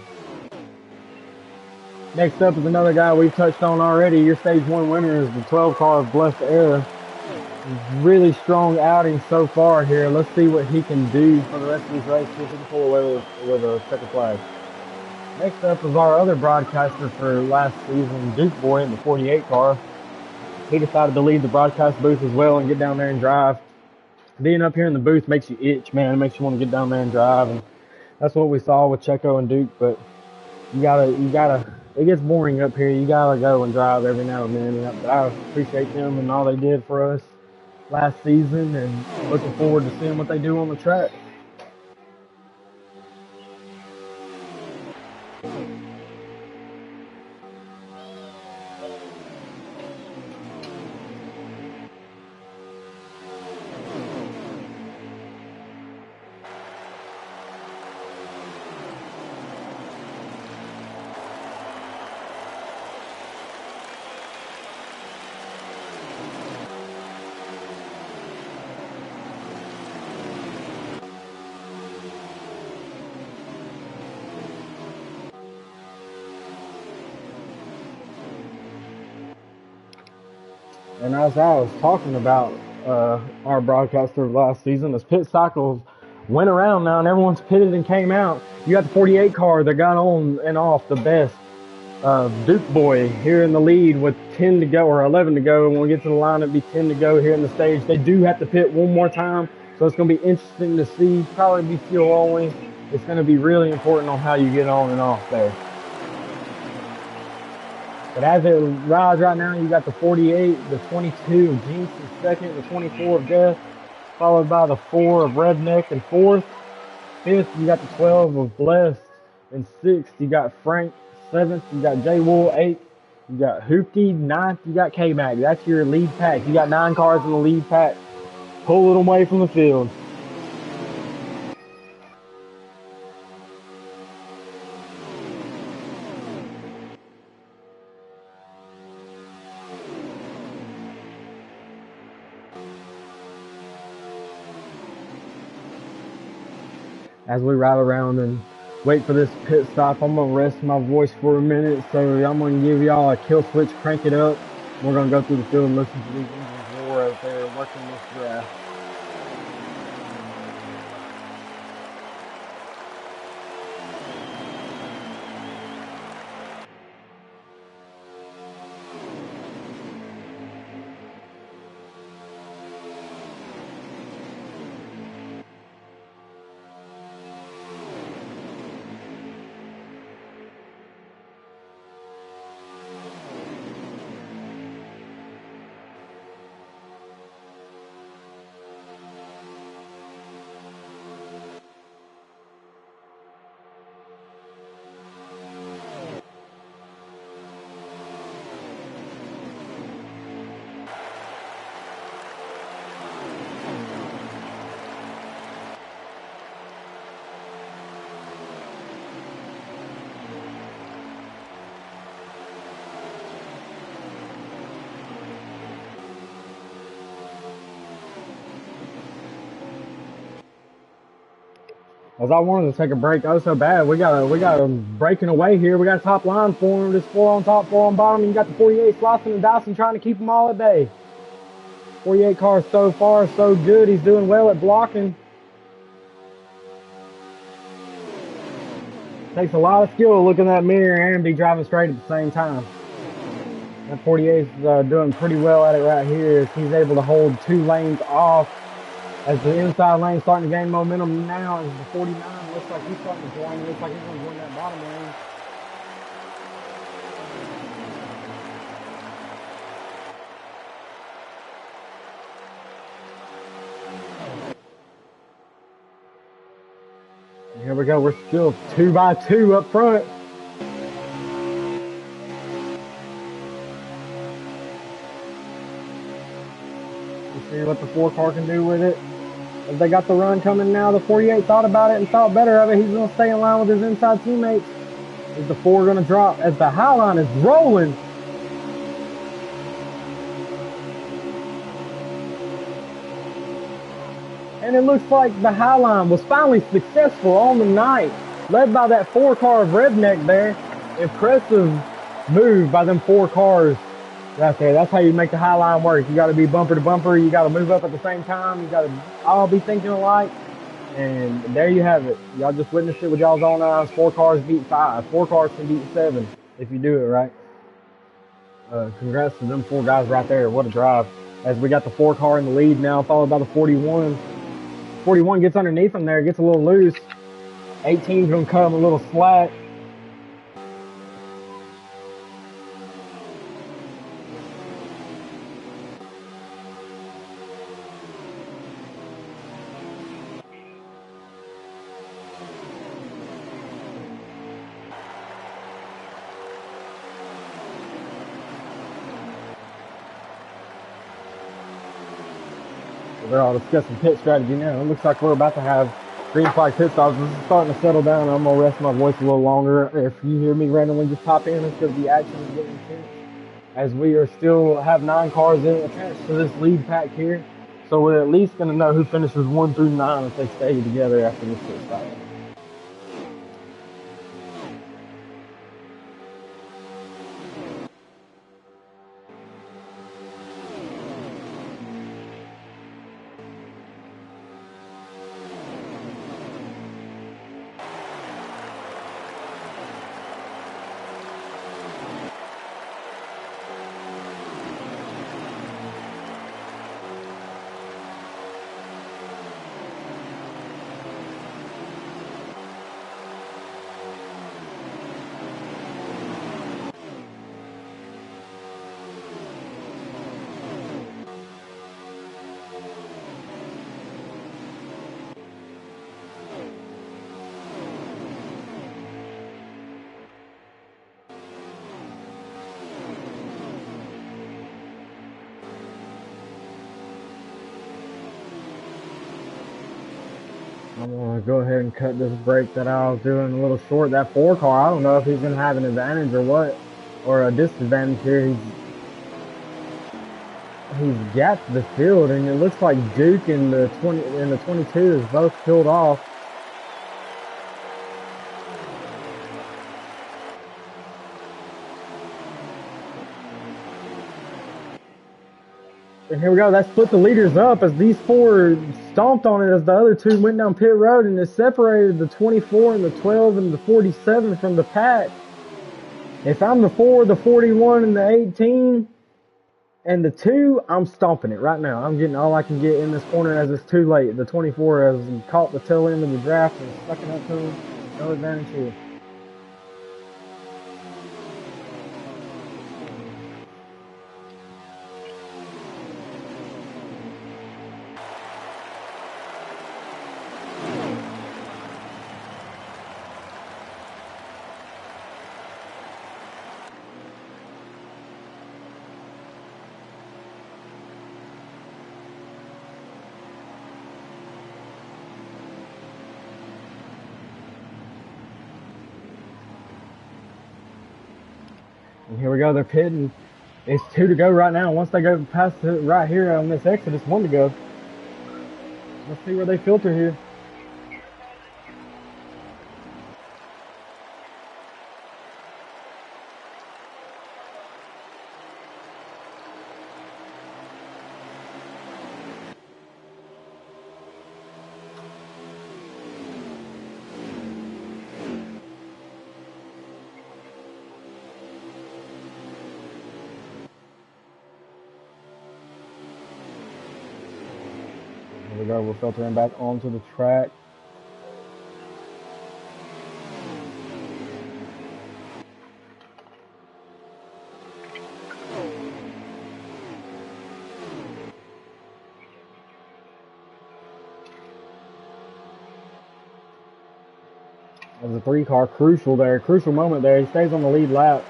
Next up is another guy we've touched on already. Your stage 1 winner is the 12 car of Blessed Era. Really strong outing so far here. Let's see what he can do for the rest of this race. See if he can pull away with a checkered flag. Next up is our other broadcaster for last season, Duke Boy in the 48 car. He decided to leave the broadcast booth as well and get down there and drive. Being up here in the booth makes you itch, man. It makes you want to get down there and drive, and that's what we saw with Checo and Duke. But you gotta. It gets boring up here. You gotta go and drive every now and then. But I appreciate them and all they did for us last season, and looking forward to seeing what they do on the track. And as I was talking about our broadcaster last season, as pit cycles went around now and everyone's pitted and came out, you got the 48 car that got on and off the best. Duke Boy here in the lead with 10 to go or 11 to go. And when we get to the line, it'll be 10 to go here in the stage. They do have to pit one more time, so it's going to be interesting to see. Probably be fuel only. It's going to be really important on how you get on and off there. But as it rides right now, you got the 48, the 22 of Jinx in second, the 24 of Death, followed by the 4 of Redneck in fourth. Fifth, you got the 12 of Blessed. In sixth, you got Frank. Seventh, you got J Wool. Eighth, you got Hoopty. Ninth, you got K-Mac. That's your lead pack. You got 9 cars in the lead pack. Pull it away from the field. As we ride around and wait for this pit stop, I'm going to rest my voice for a minute. So I'm going to give y'all a kill switch, crank it up. We're going to go through the field and listen to these engines roar as they're working this draft. As I wanted to take a break, oh so bad. We got a breaking away here. We got a top line for him. Just 4 on top, 4 on bottom. And you got the 48 slicing and dicing, trying to keep them all at bay. 48 cars so far, so good. He's doing well at blocking. Takes a lot of skill to look in that mirror and be driving straight at the same time. That 48 is doing pretty well at it right here. He's able to hold 2 lanes off. As the inside lane starting to gain momentum now, as the 49 looks like he's starting to join. It looks like he's going to join that bottom lane. And here we go. We're still 2 by 2 up front. Let's see what the 4 car can do with it. If they got the run coming now, the 48 thought about it and thought better of it. He's going to stay in line with his inside teammates. Is the 4 going to drop as the high line is rolling? And it looks like the high line was finally successful on the night, led by that 4 car of Redneck there. Impressive move by them 4 cars right there. That's how you make the high line work. You got to be bumper to bumper. You got to move up at the same time. You got to all be thinking alike. And there you have it. Y'all just witnessed it with y'all's own eyes. 4 cars beat 5. 4 cars can beat 7 if you do it right. Congrats to them 4 guys right there. What a drive. As we got the 4 car in the lead now, followed by the 41. 41 gets underneath him there, gets a little loose. 18's going to cut him a little slack. They're all discussing pit strategy now. It looks like we're about to have green flag pit stops. This is starting to settle down. I'm going to rest my voice a little longer. If you hear me randomly just pop in, it's because the action is getting intense. As we are still have 9 cars attached to this lead pack here. So we're at least going to know who finishes 1 through 9 if they stay together after this pit stop. I'm going to go ahead and cut this break that I was doing a little short. That 4 car, I don't know if he's going to have an advantage or what, or a disadvantage here. He's gapped the field, and it looks like Duke and the 22 is both killed off. And here we go. That split the leaders up as these 4 stomped on it as the other 2 went down pit road, and it separated the 24 and the 12 and the 47 from the pack. If I'm the 4, the 41, and the 18 and the 2, I'm stomping it right now. I'm getting all I can get in this corner as it's too late. The 24 has caught the tail end of the draft and stuck it up to him. No advantage here. And here we go, they're pitting. It's 2 to go right now. Once they go past it right here on this exit, it's 1 to go. Let's see where they filter here. Here we go, we're filtering back onto the track. There's a 3 car, crucial moment there. He stays on the lead lap.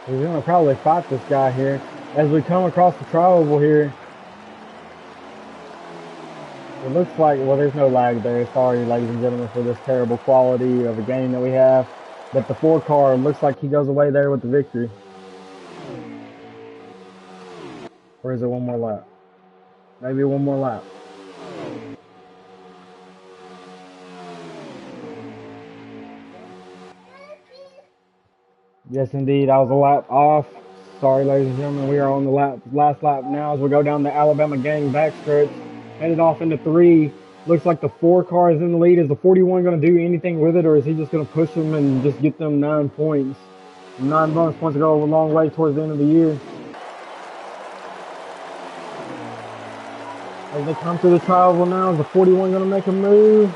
He's going to probably fight this guy here. As we come across the tri-oval here, it looks like, well, there's no lag there. Sorry, ladies and gentlemen, for this terrible quality of a game that we have. But the 4 car looks like he goes away there with the victory. Or is it one more lap? Maybe one more lap. Yes, indeed. I was a lap off. Sorry, ladies and gentlemen. We are on the last lap now as we go down the Alabama gang backstretch. Headed off into 3. Looks like the 4 car is in the lead. Is the 41 going to do anything with it, or is he just going to push them and just get them 9 points? 9 bonus points to go a long way towards the end of the year. As they come through the trial now, is the 41 going to make a move?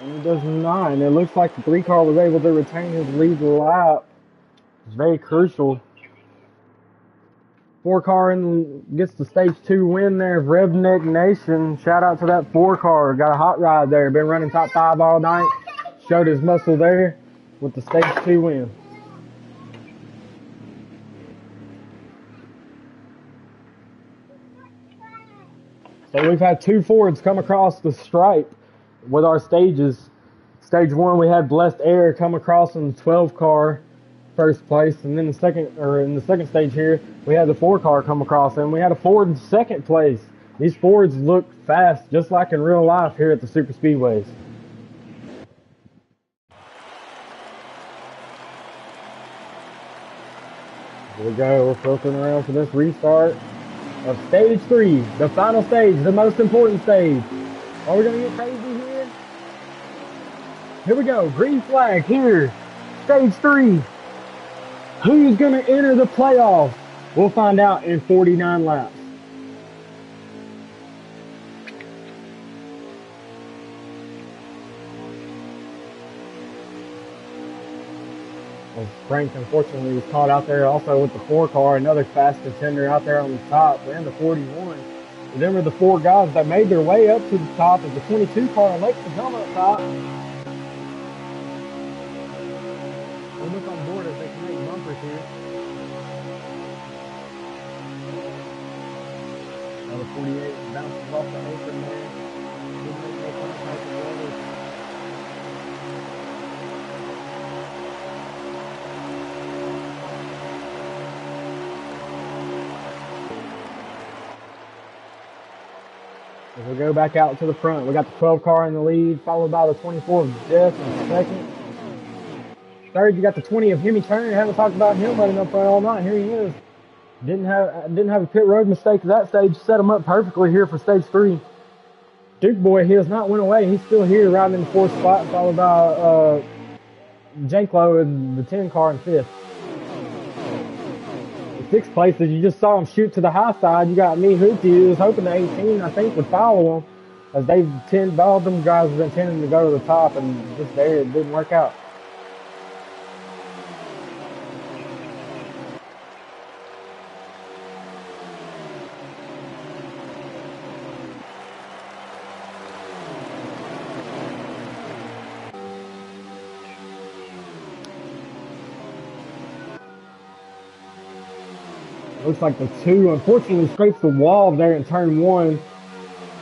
And he does not. And it looks like the 3 car was able to retain his lead lap. It's very crucial. 4 car gets the stage 2 win there. Redneck Nation. Shout out to that 4 car. Got a hot ride there. Been running top 5 all night. Showed his muscle there with the stage 2 win. So we've had 2 Fords come across the stripe with our stages. Stage 1, we had Blessed Air come across in the 12 car first place, and then in the second stage here, we had the 4 car come across, and we had a Ford in second place. These Fords look fast, just like in real life here at the super speedways. Here we go. We're filtering around for this restart of stage 3, the final stage, the most important stage. Are we gonna get crazy here? Here we go. Green flag here. Stage 3. Who's going to enter the playoffs? We'll find out in 49 laps. Well, Frank, unfortunately, was caught out there also with the 4 car, another fast contender out there on the top, and the 41. And then were the 4 guys that made their way up to the top of the 22 car and Alexa come up top. We'll look on board as they can make bumpers here. Another 48 bounces off the apron there. As we go back out to the front, we got the 12 car in the lead, followed by the 24 of Jeff in second. Third, you got the 20 of Hemi Turner. Haven't talked about him running up front all night. Here he is. Didn't have a pit road mistake at that stage. Set him up perfectly here for stage 3. Duke Boy, he has not went away. He's still here, riding in the 4th spot, followed by Janklo in the 10 car in 5th. In 6th place, as you just saw him shoot to the high side, you got me, Hootie, who was hoping the 18, I think, would follow him. As all them guys have been tending to go to the top, and just there, it didn't work out. Looks like the 2, unfortunately, scrapes the wall there in turn 1.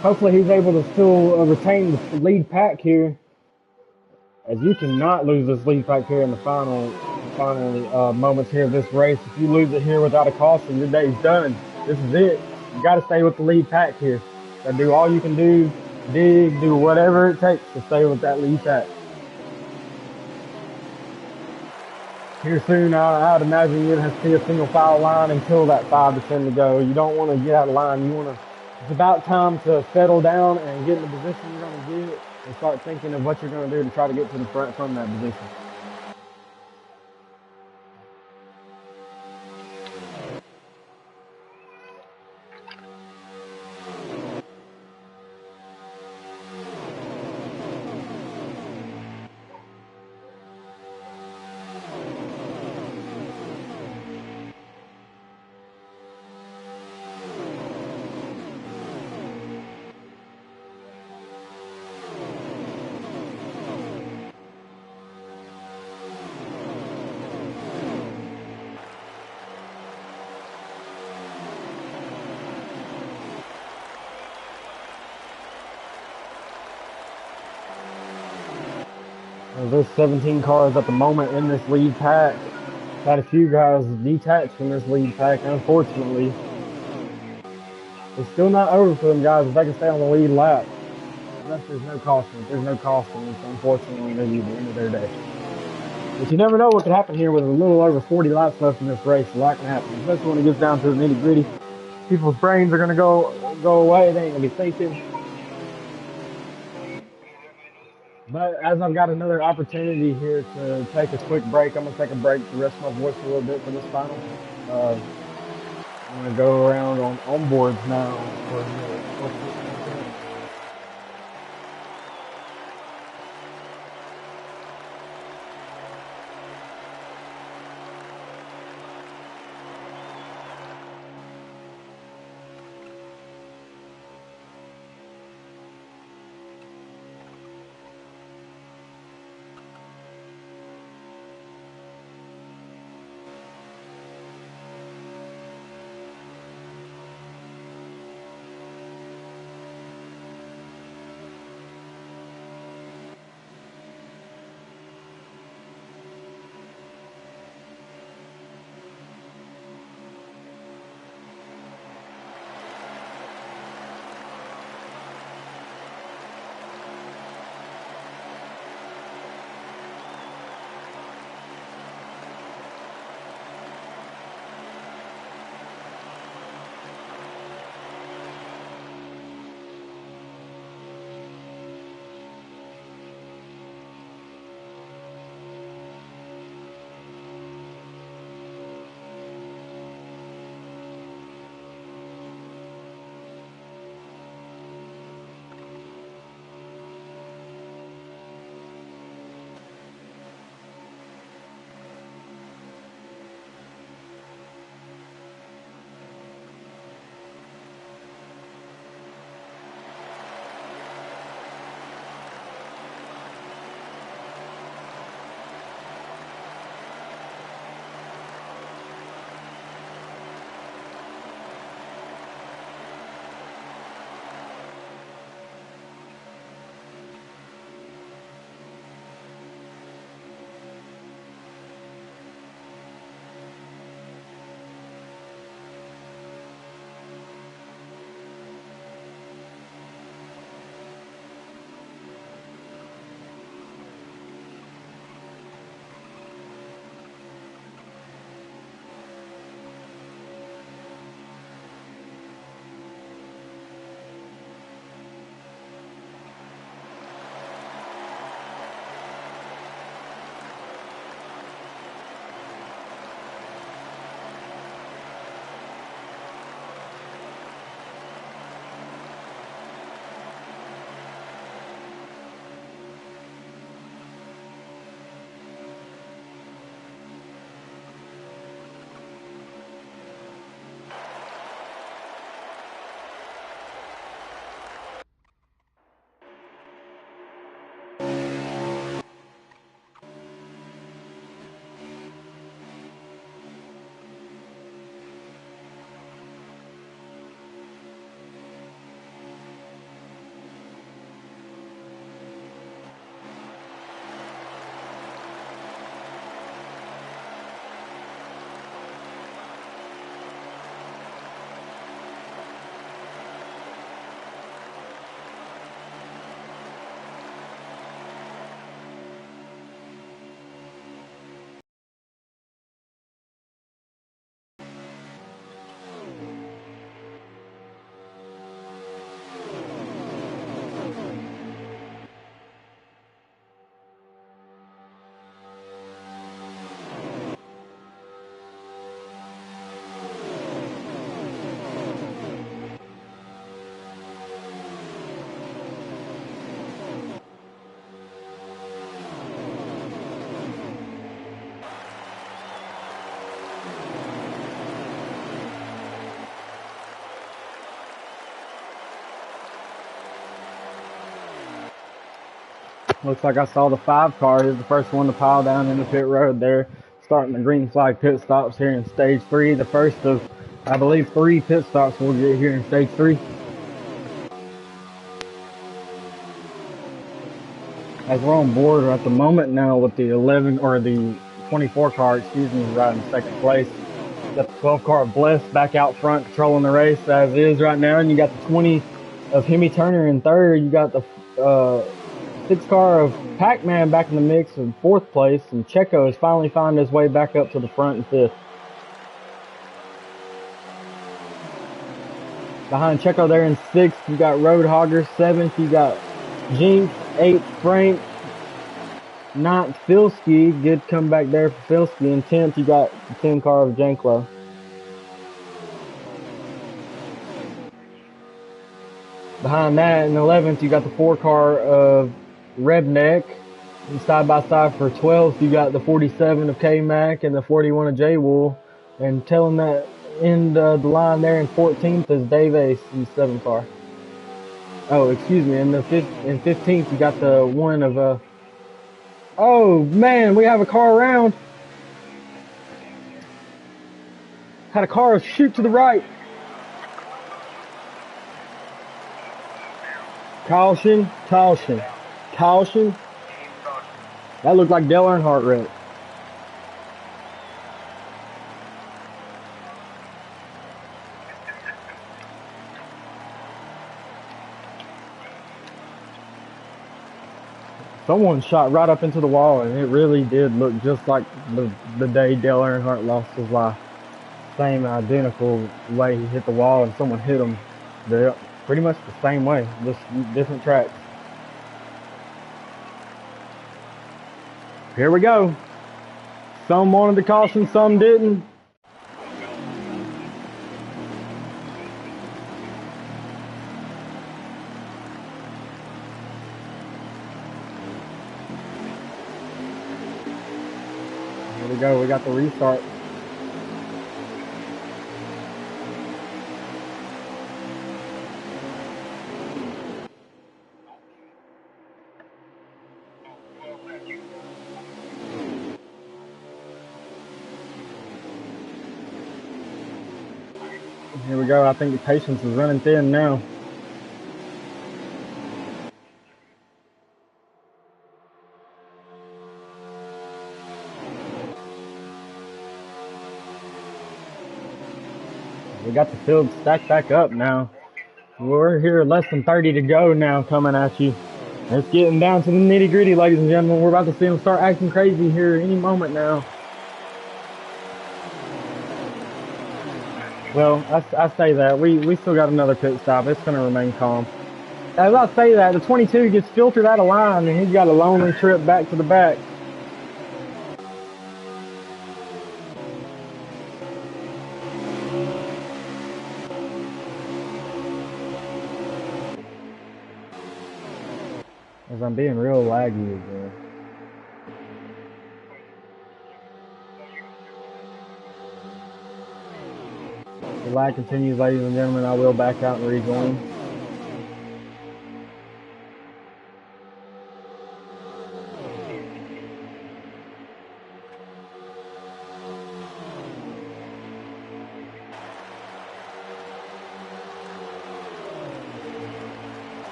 Hopefully he's able to still retain the lead pack here. As you cannot lose this lead pack here in the final moments here of this race. If you lose it here without a caution, your day's done. This is it. You got to stay with the lead pack here. Got to do all you can do, dig, do whatever it takes to stay with that lead pack. Here soon, I'd imagine you'd have to see a single file line until that 5 to 10 to go. You don't want to get out of line. It's about time to settle down and get in the position you're going to get and start thinking of what you're going to do to try to get to the front from that position. There's 17 cars at the moment in this lead pack. Had a few guys detached from this lead pack, unfortunately. It's still not over for them guys if they can stay on the lead lap. Unless there's no caution. If there's no caution, it's unfortunately going to be the end of their day. But you never know what could happen here with a little over 40 laps left in this race. A lot can happen, especially when it gets down to the nitty gritty. People's brains are going to go away. They ain't going to be thinking. But as I've got another opportunity here to take a quick break, I'm going to take a break to rest my voice a little bit for this final. I'm going to go around on onboards now for a minute. Looks like I saw the 5 car. Here's the first one to pile down in the pit road there, starting the green flag pit stops here in stage 3. The first of, I believe, 3 pit stops we'll get here in stage 3. As we're on board at the moment now with the 11 or the 24 car, excuse me, right in second place. Got the 12 car of Bless back out front controlling the race as is right now, and you got the 20 of Hemi Turner in third. You got the 6 car of Pac-Man back in the mix in fourth place, and Checo has finally found his way back up to the front in fifth. Behind Checo there in sixth, you got Roadhogger. Seventh, you got Jinx. Eighth, Frank. Ninth, Filski. Good comeback there for Filski. And 10th, you got the 10 car of Janklo. Behind that, in 11th, you got the 4 car of Redneck. And side by side for 12th, you got the 47 of K-Mac and the 41 of J-Wool. And telling that end of the line there in 14th is Dave Ace in the 7 car. Oh, excuse me. In 15th, you got the one of oh man, we have a car around. Had a car shoot to the right. Caution, caution, caution. That looked like Dale Earnhardt wreck. Someone shot right up into the wall, and it really did look just like the day Dale Earnhardt lost his life. Same identical way he hit the wall, and someone hit him. They're pretty much the same way, just different tracks. Here we go. Some wanted the caution, some didn't. Here we go, we got the restart. Here we go, I think the patience is running thin now. We got the field stacked back up now. We're here less than 30 to go now coming at you. It's getting down to the nitty gritty, ladies and gentlemen. We're about to see them start acting crazy here any moment now. Well, I say that. We still got another pit stop. It's going to remain calm. As I say that, the 22 gets filtered out of line, and he's got a lonely trip back to the back. As I'm being real laggy again. The lag continues, ladies and gentlemen. I will back out and rejoin.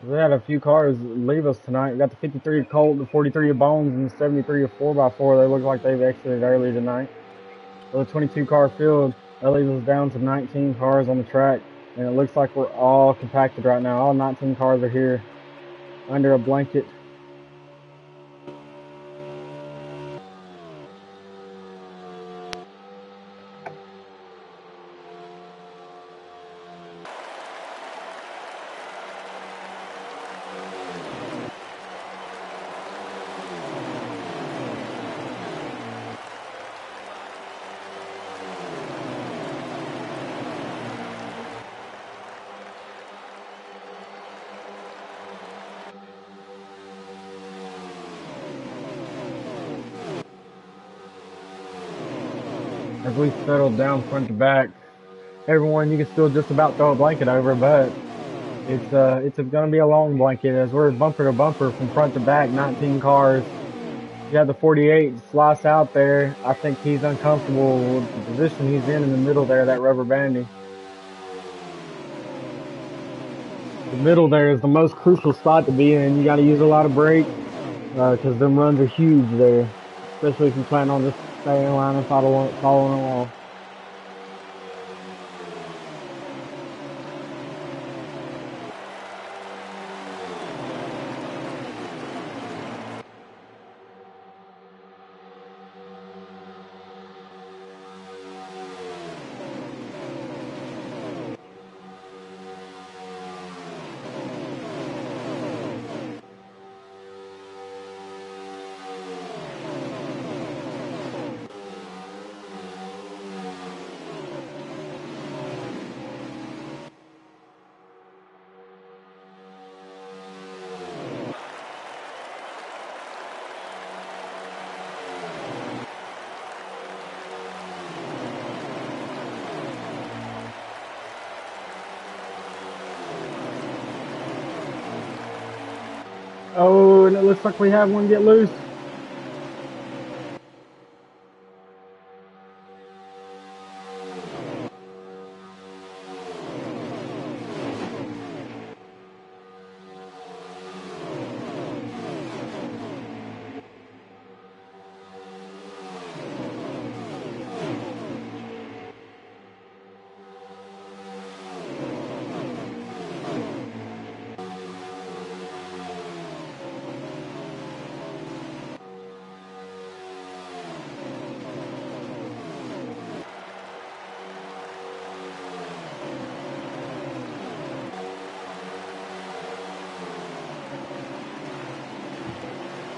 We had a few cars leave us tonight. We got the 53 of Colt, the 43 of Bones, and the 73 of 4x4. They look like they've exited early tonight. For the 22 car field, that leaves us down to 19 cars on the track. And it looks like we're all compacted right now. All 19 cars are here under a blanket. As we settled down front to back, everyone you can still just about throw a blanket over, but it's going to be a long blanket as we're bumper to bumper from front to back, 19 cars. You have the 48 slice out there. I think he's uncomfortable with the position he's in the middle there, that rubber banding. The middle there is the most crucial spot to be in. You got to use a lot of brake because them runs are huge there, especially if you plan on just staying in line and following along. Oh, and it looks like we have one get loose.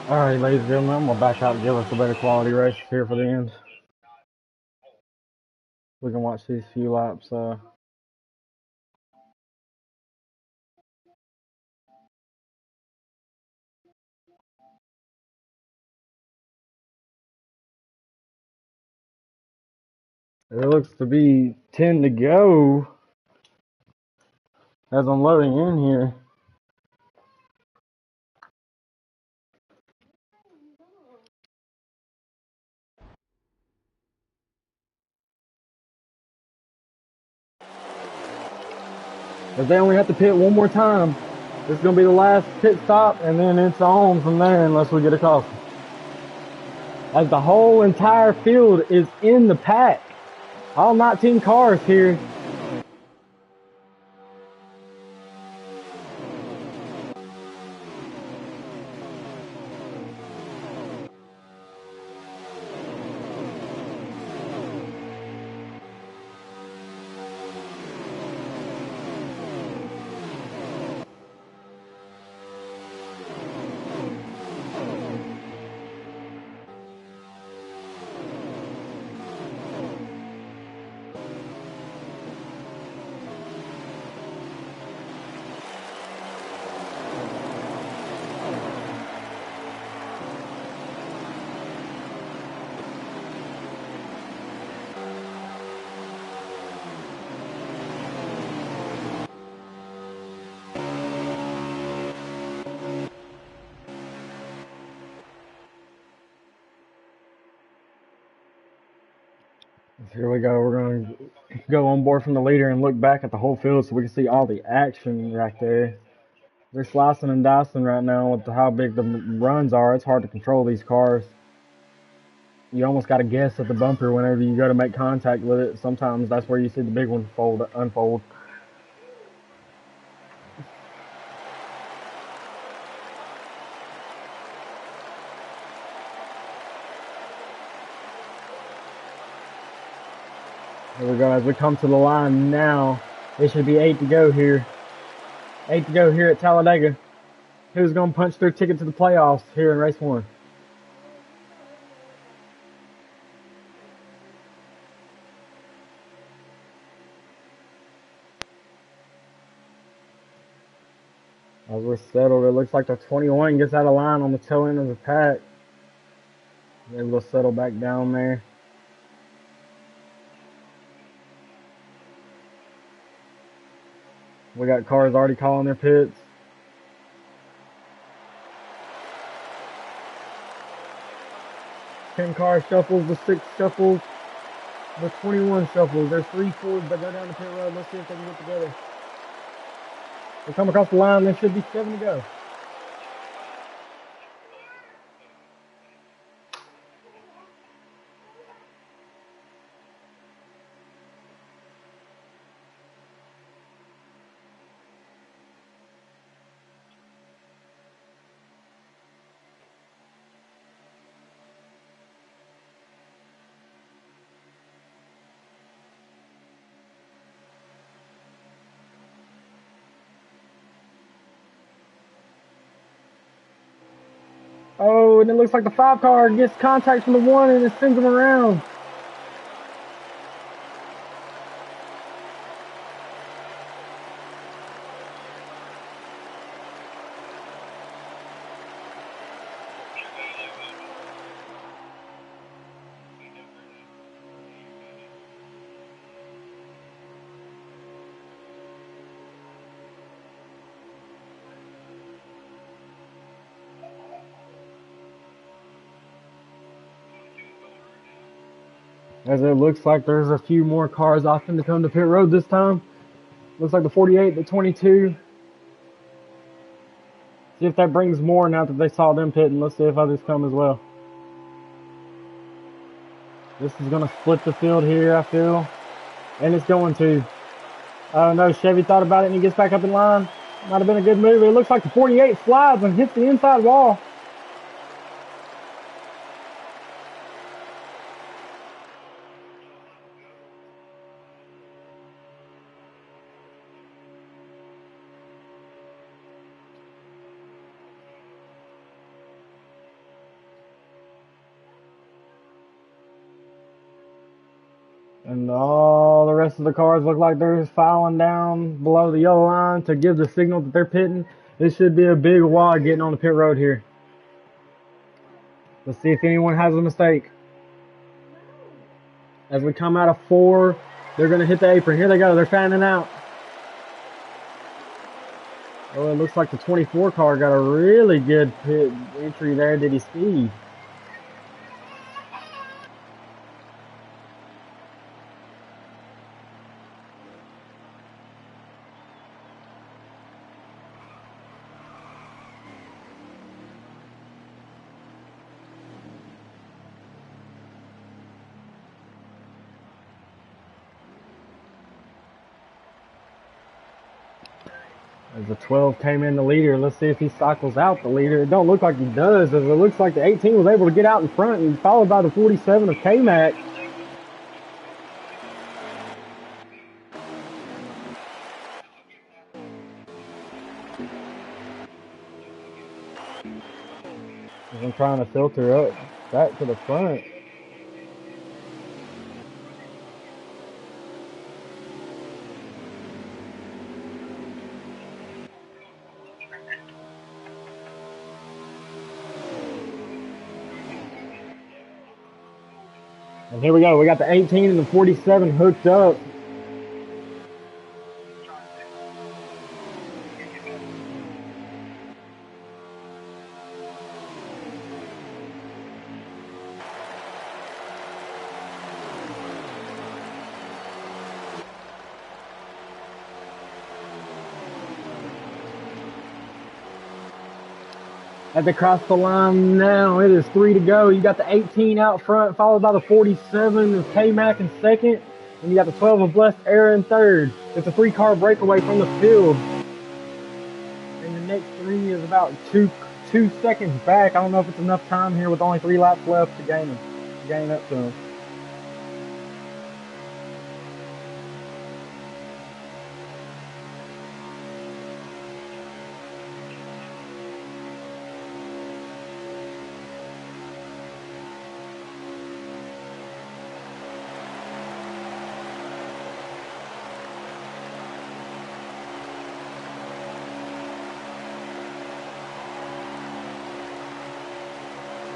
All right, ladies and gentlemen, I'm gonna back out and give us a better quality race here for the end. We can watch these few laps. It looks to be 10 to go as I'm loading in here. If they only have to pit one more time, this is going to be the last pit stop, and then it's on from there unless we get a caution. As the whole entire field is in the pack. All 19 cars here. Here we go. We're going to go on board from the leader and look back at the whole field so we can see all the action right there. They're slicing and dicing right now with how big the runs are. It's hard to control these cars. You almost got to guess at the bumper whenever you go to make contact with it. Sometimes that's where you see the big one unfold. Here we go. As we come to the line now, it should be 8 to go here. 8 to go here at Talladega. Who's going to punch their ticket to the playoffs here in race 1? As we're settled, it looks like the 21 gets out of line on the tail end of the pack. Able to settle back down there. We got cars already calling their pits. 10 car shuffles, the 6 shuffles, the 21 shuffles. There's 3 Fords that go down the pit road. Let's see if they can get together. They come across the line. There should be 7 to go. Oh, and it looks like the 5 car gets contact from the 1 and it sends them around. As it looks like there's a few more cars opting to come to pit road this time. Looks like the 48, the 22. See if that brings more now that they saw them pitting. Let's see if others come as well. This is going to split the field here, I feel. And it's going to. I don't know, Chevy thought about it and he gets back up in line. Might have been a good move. It looks like the 48 slides and hits the inside wall. And all the rest of the cars look like they're filing down below the yellow line to give the signal that they're pitting. This should be a big wad getting on the pit road here. Let's see if anyone has a mistake. As we come out of 4, they're going to hit the apron. Here they go. They're fanning out. Oh, it looks like the 24 car got a really good pit entry there. Did he speed? As the 12 came in the leader, let's see if he cycles out the leader. It don't look like he does, as it looks like the 18 was able to get out in front and followed by the 47 of K-Mac. As I'm trying to filter up back to the front. And here we go. We got the 18 and the 47 hooked up. As they cross the line now, it is 3 to go. You got the 18 out front, followed by the 47 of K-Mac in second. And you got the 12 of Blessed Era in third. It's a 3-car breakaway from the field. And the next 3 is about two seconds back. I don't know if it's enough time here with only 3 laps left to gain up to them.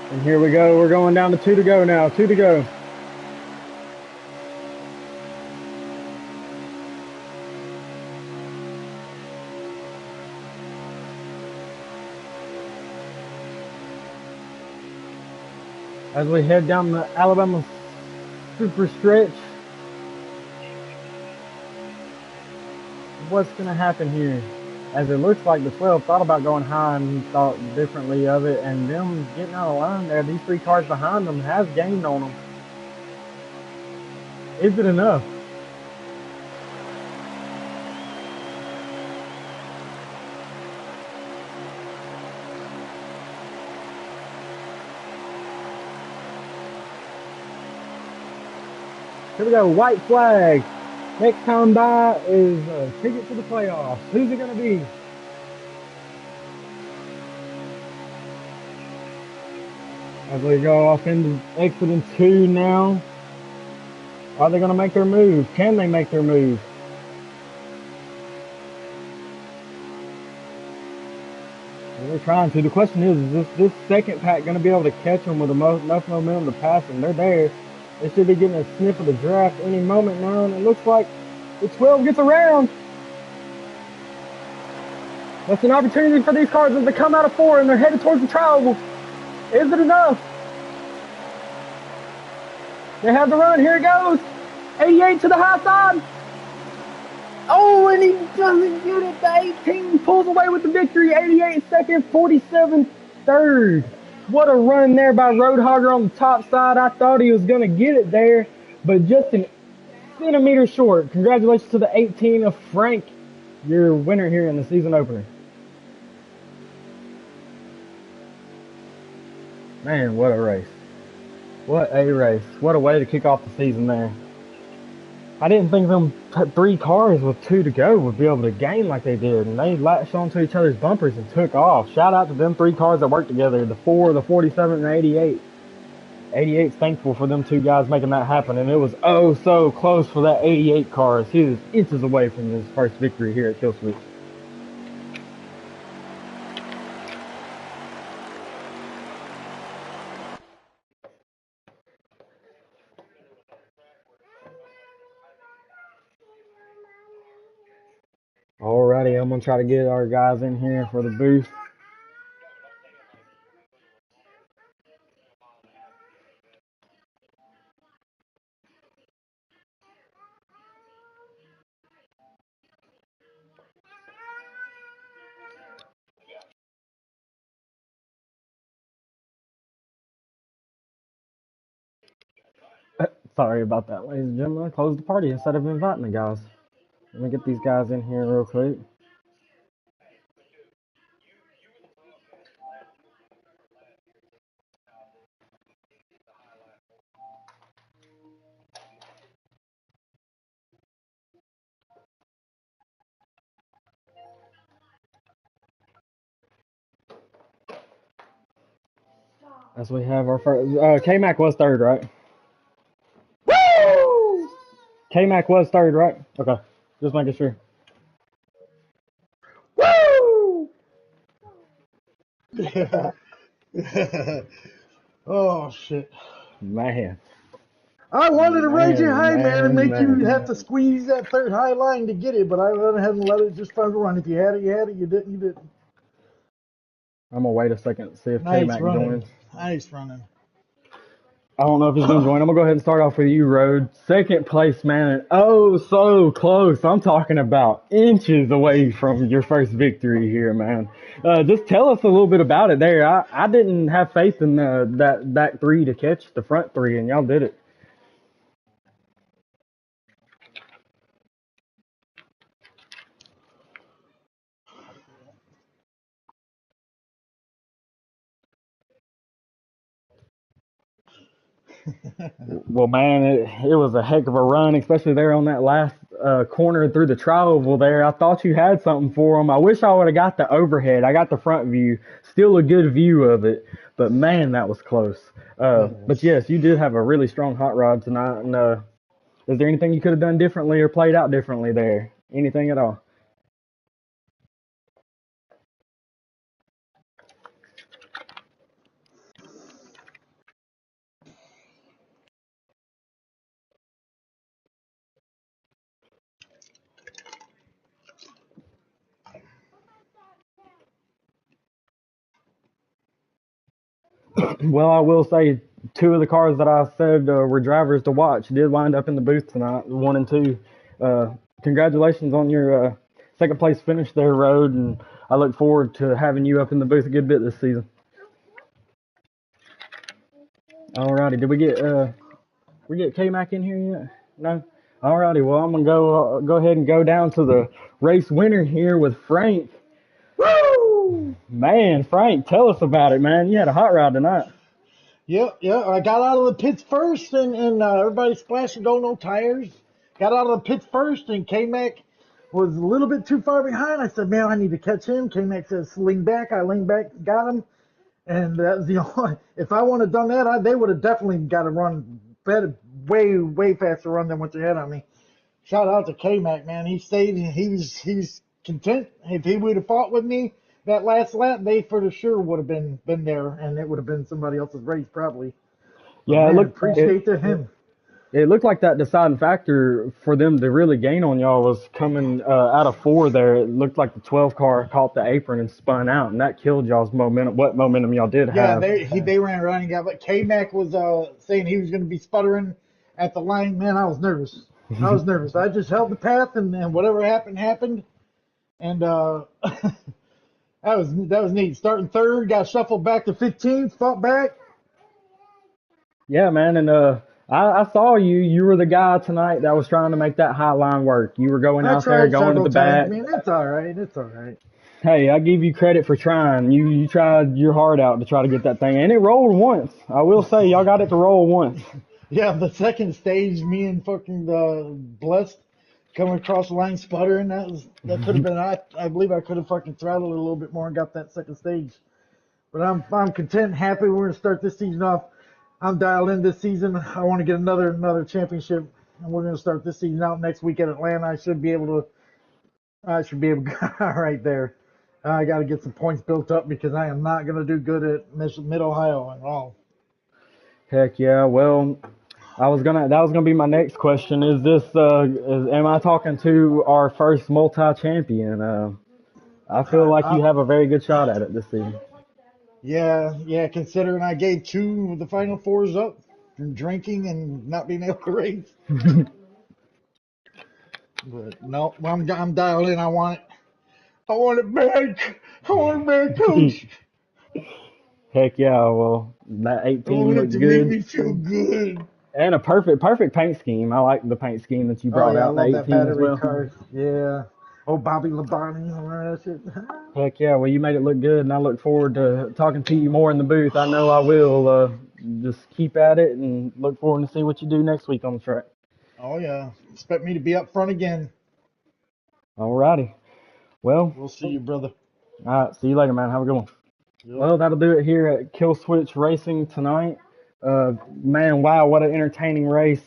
And here we go. We're going down to 2 to go now. 2 to go. as we head down the Alabama super stretch. What's going to happen here? As it looks like the 12 thought about going high and thought differently of it, and them getting out of line there, these 3 cars behind them has gained on them. Is it enough? Here we go, white flag. Next time by is a ticket to the playoffs. Who's it going to be? As we go off into exit in 2 now. Are they going to make their move? Can they make their move? Well, they're trying to. The question is this second pack going to be able to catch them with enough momentum to pass them? They're there. They should be getting a sniff of the draft any moment now, and it looks like the 12 gets around. That's an opportunity for these cars as they come out of 4 and they're headed towards the triangle. Is it enough? They have the run. Here it goes. 88 to the high side. Oh, and he doesn't get it. The 18 pulls away with the victory. 88 second, 47 third. What a run there by Roadhogger on the top side. I thought he was going to get it there, but just an centimeter short. Congratulations to the 18 of Frank, your winner here in the season opener. Man, what a race. What a race. What a way to kick off the season there. I didn't think them 3 cars with 2 to go would be able to gain like they did, and they latched onto each other's bumpers and took off. Shout out to them 3 cars that worked together, the 4, the 47, and the 88. 88's thankful for them 2 guys making that happen, and it was oh so close for that 88 car. He was inches away from his first victory here at Kill Switch. Alrighty, I'm going to try to get our guys in here for the booth. Sorry about that, ladies and gentlemen. I closed the party instead of inviting the guys. Let me get these guys in here real quick. As we have our first, K-Mac was third, right? Woo! K-Mac was third, right? Okay, just making sure. Woo! Oh shit! Man. I wanted to raise your high, man, and make you have Man. to squeeze that third high line to get it, but I went ahead and let it just run. If you had it, you had it. You didn't, you didn't. I'm gonna wait a second to see if Nice K-Mac running. joins. Nice running. I don't know if he's gonna join. I'm gonna go ahead and start off with you, Rode. Second place, man, and oh so close. I'm talking about inches away from your first victory here, man. Just tell us a little bit about it there. I didn't have faith in that back 3 to catch the front 3, and y'all did it. Well, man, it was a heck of a run, especially there on that last corner through the tri-oval there. I thought you had something for them. I wish I would have got the overhead. I got the front view. Still a good view of it. But, man, that was close. But, yes, you did have a really strong hot rod tonight. And is there anything you could have done differently or played out differently there? Anything at all? Well, I will say two of the cars that I said were drivers to watch did wind up in the booth tonight, 1 and 2. Congratulations on your second place finish there, Road, and I look forward to having you up in the booth a good bit this season. Alrighty, did we get K Mac in here yet? No. Alrighty, well I'm gonna go ahead and go down to the race winner here with Frank. Woo! Man, Frank, tell us about it, man. You had a hot ride tonight. Yep. I got out of the pits first, and everybody splashing don't know tires. Got out of the pits first, and K-Mac was a little bit too far behind. I said, man, I need to catch him. K-Mac says, lean back. I leaned back, got him. And that was the only, if I wouldn't have done that, they would have definitely got a run better, way faster run than what they had on me. Shout out to K-Mac, man. He stayed, he's content. If he would have fought with me that last lap, they for sure would have been there, and it would have been somebody else's race probably. But Yeah, man, appreciate him. It looked like that deciding factor for them to really gain on y'all was coming out of 4 there. It looked like the 12 car caught the apron and spun out, and that killed y'all's momentum. What momentum y'all did Yeah, have. they ran around and got, but K-Mac was saying he was going to be sputtering at the line. Man, I was nervous. I just held the path, and whatever happened. And that was neat. Starting third, got shuffled back to 15th, fought back. Yeah, man, and I saw you. You were the guy tonight that was trying to make that high line work. You were going I out there, tried going to several the times, back. man. It's all right. Hey, I give you credit for trying. You tried your heart out to try to get that thing, and it rolled once. I will say, y'all got it to roll once. Yeah, the second stage, me and fucking Blessed coming across the line sputtering. That could have been. I believe I could have fucking throttled it a little bit more and got that second stage. But I'm content, happy. We're gonna start this season off. I'm dialed in this season. I want to get another championship, and we're gonna start this season out next week at Atlanta. I should be able to go right there. I got to get some points built up because I am not gonna do good at Mid Ohio at all. Heck yeah. Well, that was gonna be my next question. Am I talking to our first multi-champion? I feel like you have a very good shot at it this season. Yeah. Considering I gave 2 of the final 4s up from drinking and not being able to race. But no, I'm dialed in. I want it. I want it back. I want it back, coach. Heck yeah. Well, that I 18 want it looked to make good. me feel good. And a perfect paint scheme. I like the paint scheme that you Oh brought yeah, I out in the love that 18 as battery well. car. Yeah. Oh, Bobby Labonte, all that shit. Heck yeah, well you made it look good, and I look forward to talking to you more in the booth. I know I will. Just keep at it, and look forward to see what you do next week on the track. Oh yeah. Expect me to be up front again. Alrighty. Well, We'll see you, brother. alright. See you later, man. Have a good one. Yep. Well, that'll do it here at Kill Switch Racing tonight. Man, wow, what an entertaining race.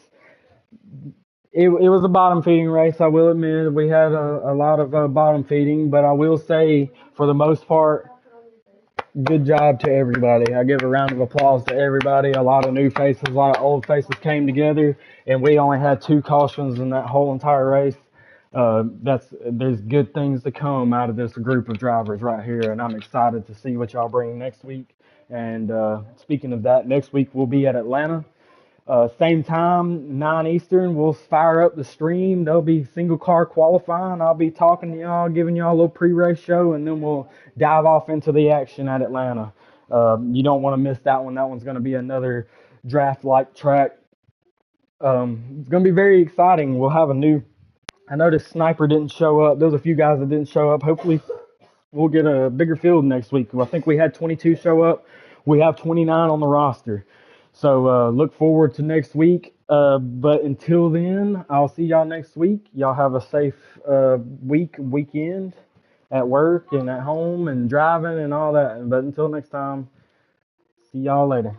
It was a bottom feeding race, I will admit. We had a lot of bottom feeding, but I will say, for the most part, good job to everybody. I give a round of applause to everybody. A lot of new faces, a lot of old faces came together, and we only had 2 cautions in that whole entire race. There's good things to come out of this group of drivers right here, and I'm excited to see what y'all bring next week. And speaking of that, next week we'll be at Atlanta. Same time, 9 Eastern, we'll fire up the stream. There'll be single car qualifying. I'll be talking to y'all, giving y'all a little pre-race show, and then we'll dive off into the action at Atlanta. You don't want to miss that one. That one's going to be another draft-like track. It's going to be very exciting. We'll have I noticed Sniper didn't show up. There's a few guys that didn't show up. Hopefully we'll get a bigger field next week. I think we had 22 show up. We have 29 on the roster. So look forward to next week. But until then, I'll see y'all next week. Y'all have a safe weekend at work and at home and driving and all that. But until next time, see y'all later.